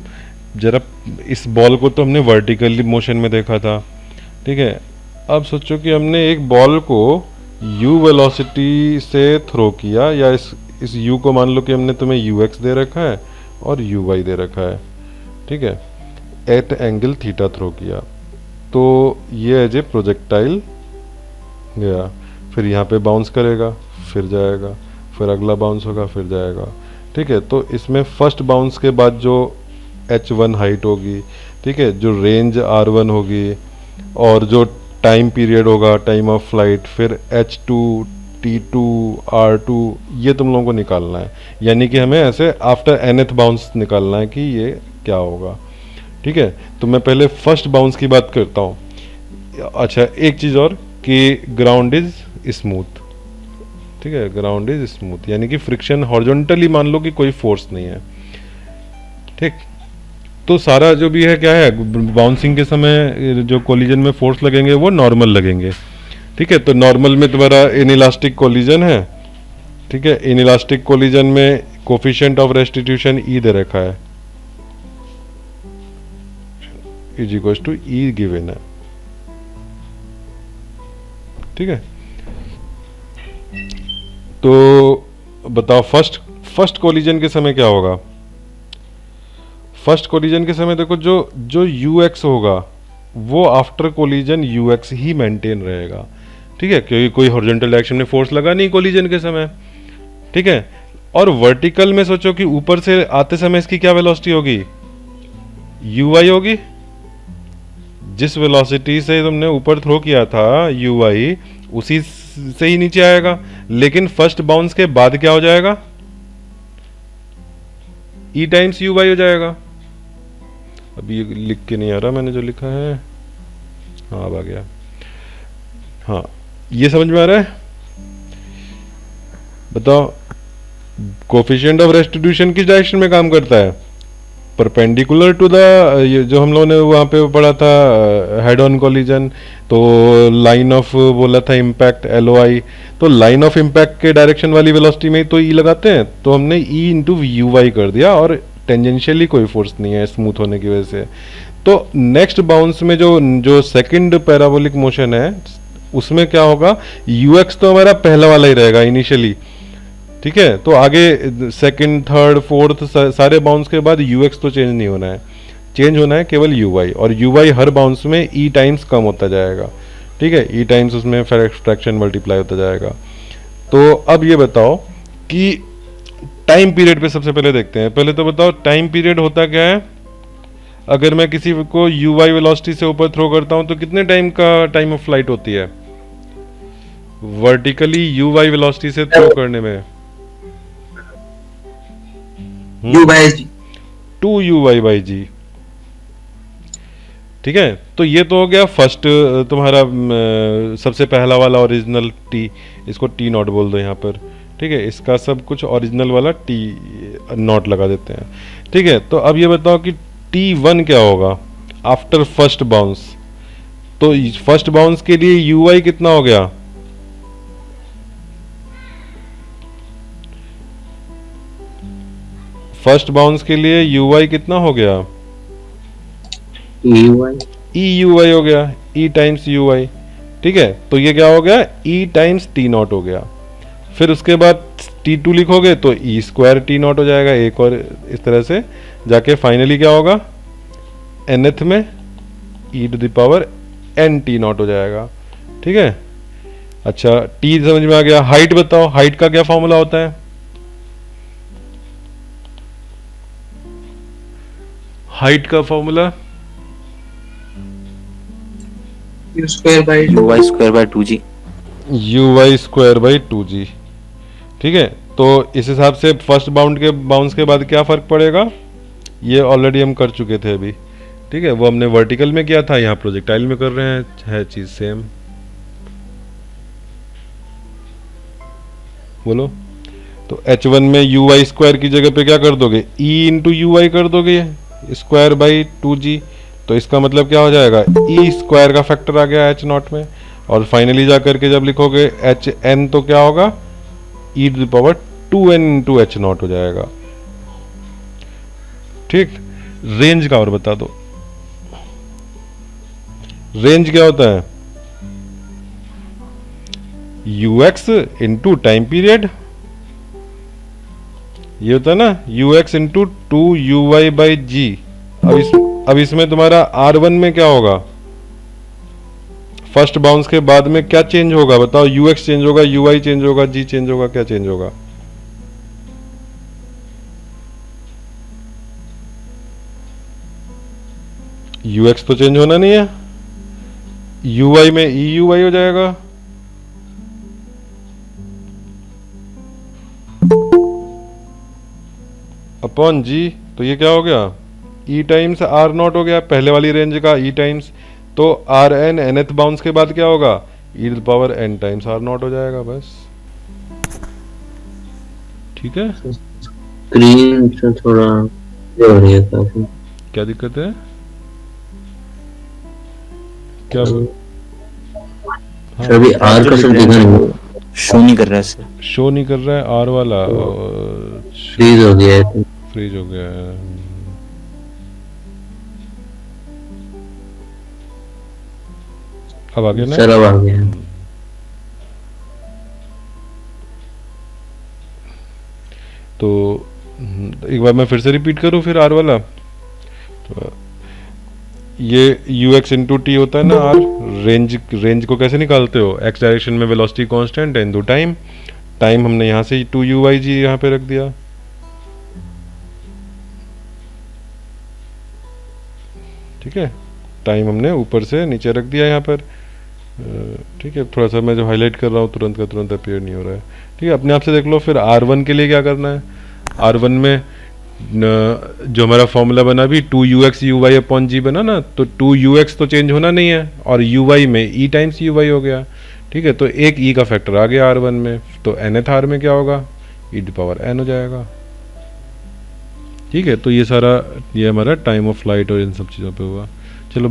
जरा, इस बॉल को तो हमने वर्टिकली मोशन में देखा था, ठीक है। अब सोचो कि हमने एक बॉल को u वेलोसिटी से थ्रो किया, या इस u को मान लो कि हमने तुम्हें ux दे रखा है और uy दे रखा है, ठीक है, एट एंगल थीटा थ्रो किया, तो ये एज ए प्रोजेक्टाइल गया, फिर यहाँ पे बाउंस करेगा, फिर जाएगा, फिर अगला बाउंस होगा, फिर जाएगा, ठीक है। तो इसमें फर्स्ट बाउंस के बाद जो h1 हाइट होगी, ठीक है, जो रेंज r1 होगी, और जो टाइम पीरियड होगा, टाइम ऑफ फ्लाइट, फिर h2, t2, r2, ये तुम लोगों को निकालना है। यानी कि हमें ऐसे आफ्टर nth बाउंस निकालना है कि ये क्या होगा, ठीक है। तो मैं पहले फर्स्ट बाउंस की बात करता हूँ। अच्छा, एक चीज़ और कि ग्राउंड इज स्मूथ, ठीक है, ग्राउंड इज स्मूथ, यानी कि फ्रिक्शन हॉरिजॉन्टली मान लो कि कोई फोर्स नहीं है, ठीक। तो सारा जो भी है क्या है, बाउंसिंग के समय जो कोलिजन में फोर्स लगेंगे वो नॉर्मल लगेंगे, ठीक है। तो नॉर्मल में तुम्हारा इनइलास्टिक कोलिजन है, ठीक है। इनइलास्टिक कोलिजन में कोफिशिएंट ऑफ रेस्टिट्यूशन ई दे रखा है, is equal to E given है, ठीक है। तो बताओ फर्स्ट कोलिजन के समय क्या होगा? फर्स्ट कोलिजन के समय देखो, जो ux होगा वो आफ्टर कोलिजन ux ही मेंटेन रहेगा, ठीक है, क्योंकि कोई हॉरिजॉन्टल डायरेक्शन में फोर्स लगा नहीं कोलिजन के समय, ठीक है। और वर्टिकल में सोचो कि ऊपर से आते समय इसकी क्या वेलोसिटी होगी, uy होगी। जिस वेलोसिटी से तुमने ऊपर थ्रो किया था uy, उसी से ही नीचे आएगा, लेकिन फर्स्ट बाउंस के बाद क्या हो जाएगा, e टाइम्स uy हो जाएगा। अभी ये लिख के नहीं आ रहा मैंने जो लिखा है, हाँ अब आ गया। हाँ, ये समझ में आ रहा है? बताओ, कोफिशिएंट ऑफ रेस्टिट्यूशन किस डायरेक्शन में काम करता है? परपेंडिकुलर टू द, जो हम लोगों ने वहाँ पे पढ़ा था हेड ऑन कोलिजन, तो लाइन ऑफ बोला था इम्पैक्ट LOI, तो लाइन ऑफ इम्पैक्ट के डायरेक्शन वाली वेलोसिटी में तो ई लगाते हैं, तो हमने ई इंटू uy कर दिया, और टेंजेंशियली कोई फोर्स नहीं है स्मूथ होने की वजह से। तो नेक्स्ट बाउंस में जो सेकंड पैराबोलिक मोशन है उसमें क्या होगा, ux तो हमारा पहला वाला ही रहेगा इनिशियली, ठीक है। तो आगे सेकंड, थर्ड, फोर्थ सारे बाउंस के बाद ux तो चेंज नहीं होना है, चेंज होना है केवल uy, और uy हर बाउंस में e टाइम्स कम होता जाएगा, ठीक है, e टाइम्स उसमें फ्रैक्शन मल्टीप्लाई होता जाएगा। तो अब ये बताओ कि टाइम पीरियड पे सबसे पहले देखते हैं। पहले तो बताओ टाइम पीरियड होता क्या है। अगर मैं किसी को uy वेलोसिटी से ऊपर थ्रो करता हूं तो कितने टाइम का टाइम ऑफ फ्लाइट होती है वर्टिकली uy वेलोसिटी से थ्रो करने में? u by g 2uy/g, ठीक है। तो ये तो हो गया फर्स्ट तुम्हारा सबसे पहला वाला ओरिजिनल t, इसको t नॉट बोल दो यहाँ पर, ठीक है। इसका सब कुछ ओरिजिनल वाला t नॉट लगा देते हैं, ठीक है। तो अब ये बताओ कि t1 क्या होगा आफ्टर फर्स्ट बाउंस। तो फर्स्ट बाउंस के लिए uy कितना हो गया, फर्स्ट बाउंस के लिए uy कितना हो गया, euy हो गया, e टाइम्स uy, ठीक है। तो ये क्या हो गया, e टाइम्स t नॉट हो गया। फिर उसके बाद t2 लिखोगे तो e स्क्वायर t नॉट हो जाएगा, एक और इस तरह से जाके फाइनली क्या होगा, nth में e to the power n t naught हो जाएगा, ठीक है। अच्छा, t समझ में आ गया। हाइट बताओ, हाइट का क्या फॉर्मूला होता है? हाइट का formula U square by U Y square by 2g। U Y square by 2g। ठीक है, तो इस हिसाब से फर्स्ट बाउंस के बाद क्या फ़र्क पड़ेगा, ये ऑलरेडी हम कर चुके थे अभी। ठीक है, वो हमने वर्टिकल में किया था, यहाँ प्रोजेक्टाइल में कर रहे हैं, है चीज़ सेम। बोलो। तो h1 में यू वाई स्क्वायर की जगह पे क्या कर दोगे, e इंटू यू वाई कर दोगे स्क्वायर बाई 2g। तो इसका मतलब क्या हो जाएगा, e स्क्वायर का फैक्टर आ गया h नॉट में, और फाइनली जा करके जब लिखोगे एच एन तो क्या होगा, e to the power 2n into H naught हो जाएगा। ठीक, रेंज का और बता दो, रेंज क्या होता है, u x into time period, ये होता है ना u x into 2 u y by g. अब इसमें तुम्हारा R1 में क्या होगा, फर्स्ट बाउंस के बाद में क्या चेंज होगा बताओ, यू एक्स चेंज होगा, यू वाई चेंज होगा, जी चेंज होगा, क्या चेंज होगा, यू एक्स तो चेंज होना नहीं है, यू वाई में ई यू वाई हो जाएगा। अपॉन जी, तो ये क्या हो गया, ई टाइम्स आर नॉट हो गया, पहले वाली रेंज का ई टाइम्स, तो आर एन एनथ बाउंस के बाद क्या होगा, e to the power n times R naught हो जाएगा बस। ठीक है, स्क्रीन से थोड़ा ये हो रही है काफी। क्या दिक्कत है, क्या सर अभी आर का सर दिखा नहीं, शो नहीं कर रहा है सर। शो नहीं कर रहा है आर वाला, फ्रीज हो गया है। फ्रीज हो गया है। अब आ गया ना, सर अब आ गया है। तो एक बार मैं फिर से रिपीट करूं फिर आर वाला, तो ये यू एक्स इंटू टी होता है ना आर, रेंज को कैसे निकालते हो, एक्स डायरेक्शन में velocity constant into time, time हमने यहाँ से 2 यू वाई जी यहाँ पे रख दिया। ठीक है, टाइम हमने ऊपर से नीचे रख दिया यहाँ पर। ठीक है, थोड़ा सा मैं जो हाईलाइट कर रहा हूँ तुरंत का तुरंत अपीयर नहीं हो रहा है। ठीक है, अपने आप से देख लो। फिर R1 के लिए क्या करना है, R1 में जो हमारा फॉर्मूला बना भी 2 u x u y upon g बना ना, तो 2 यू एक्स तो चेंज होना नहीं है, और यू वाई में ई टाइम्स यू वाई हो गया। ठीक है, तो एक ई का फैक्टर आ गया R1 में, तो nth आर में क्या होगा, ई टू पावर एन हो जाएगा। ठीक है, तो ये सारा ये हमारा टाइम ऑफ फ्लाइट और इन सब चीज़ों पे हुआ। चलो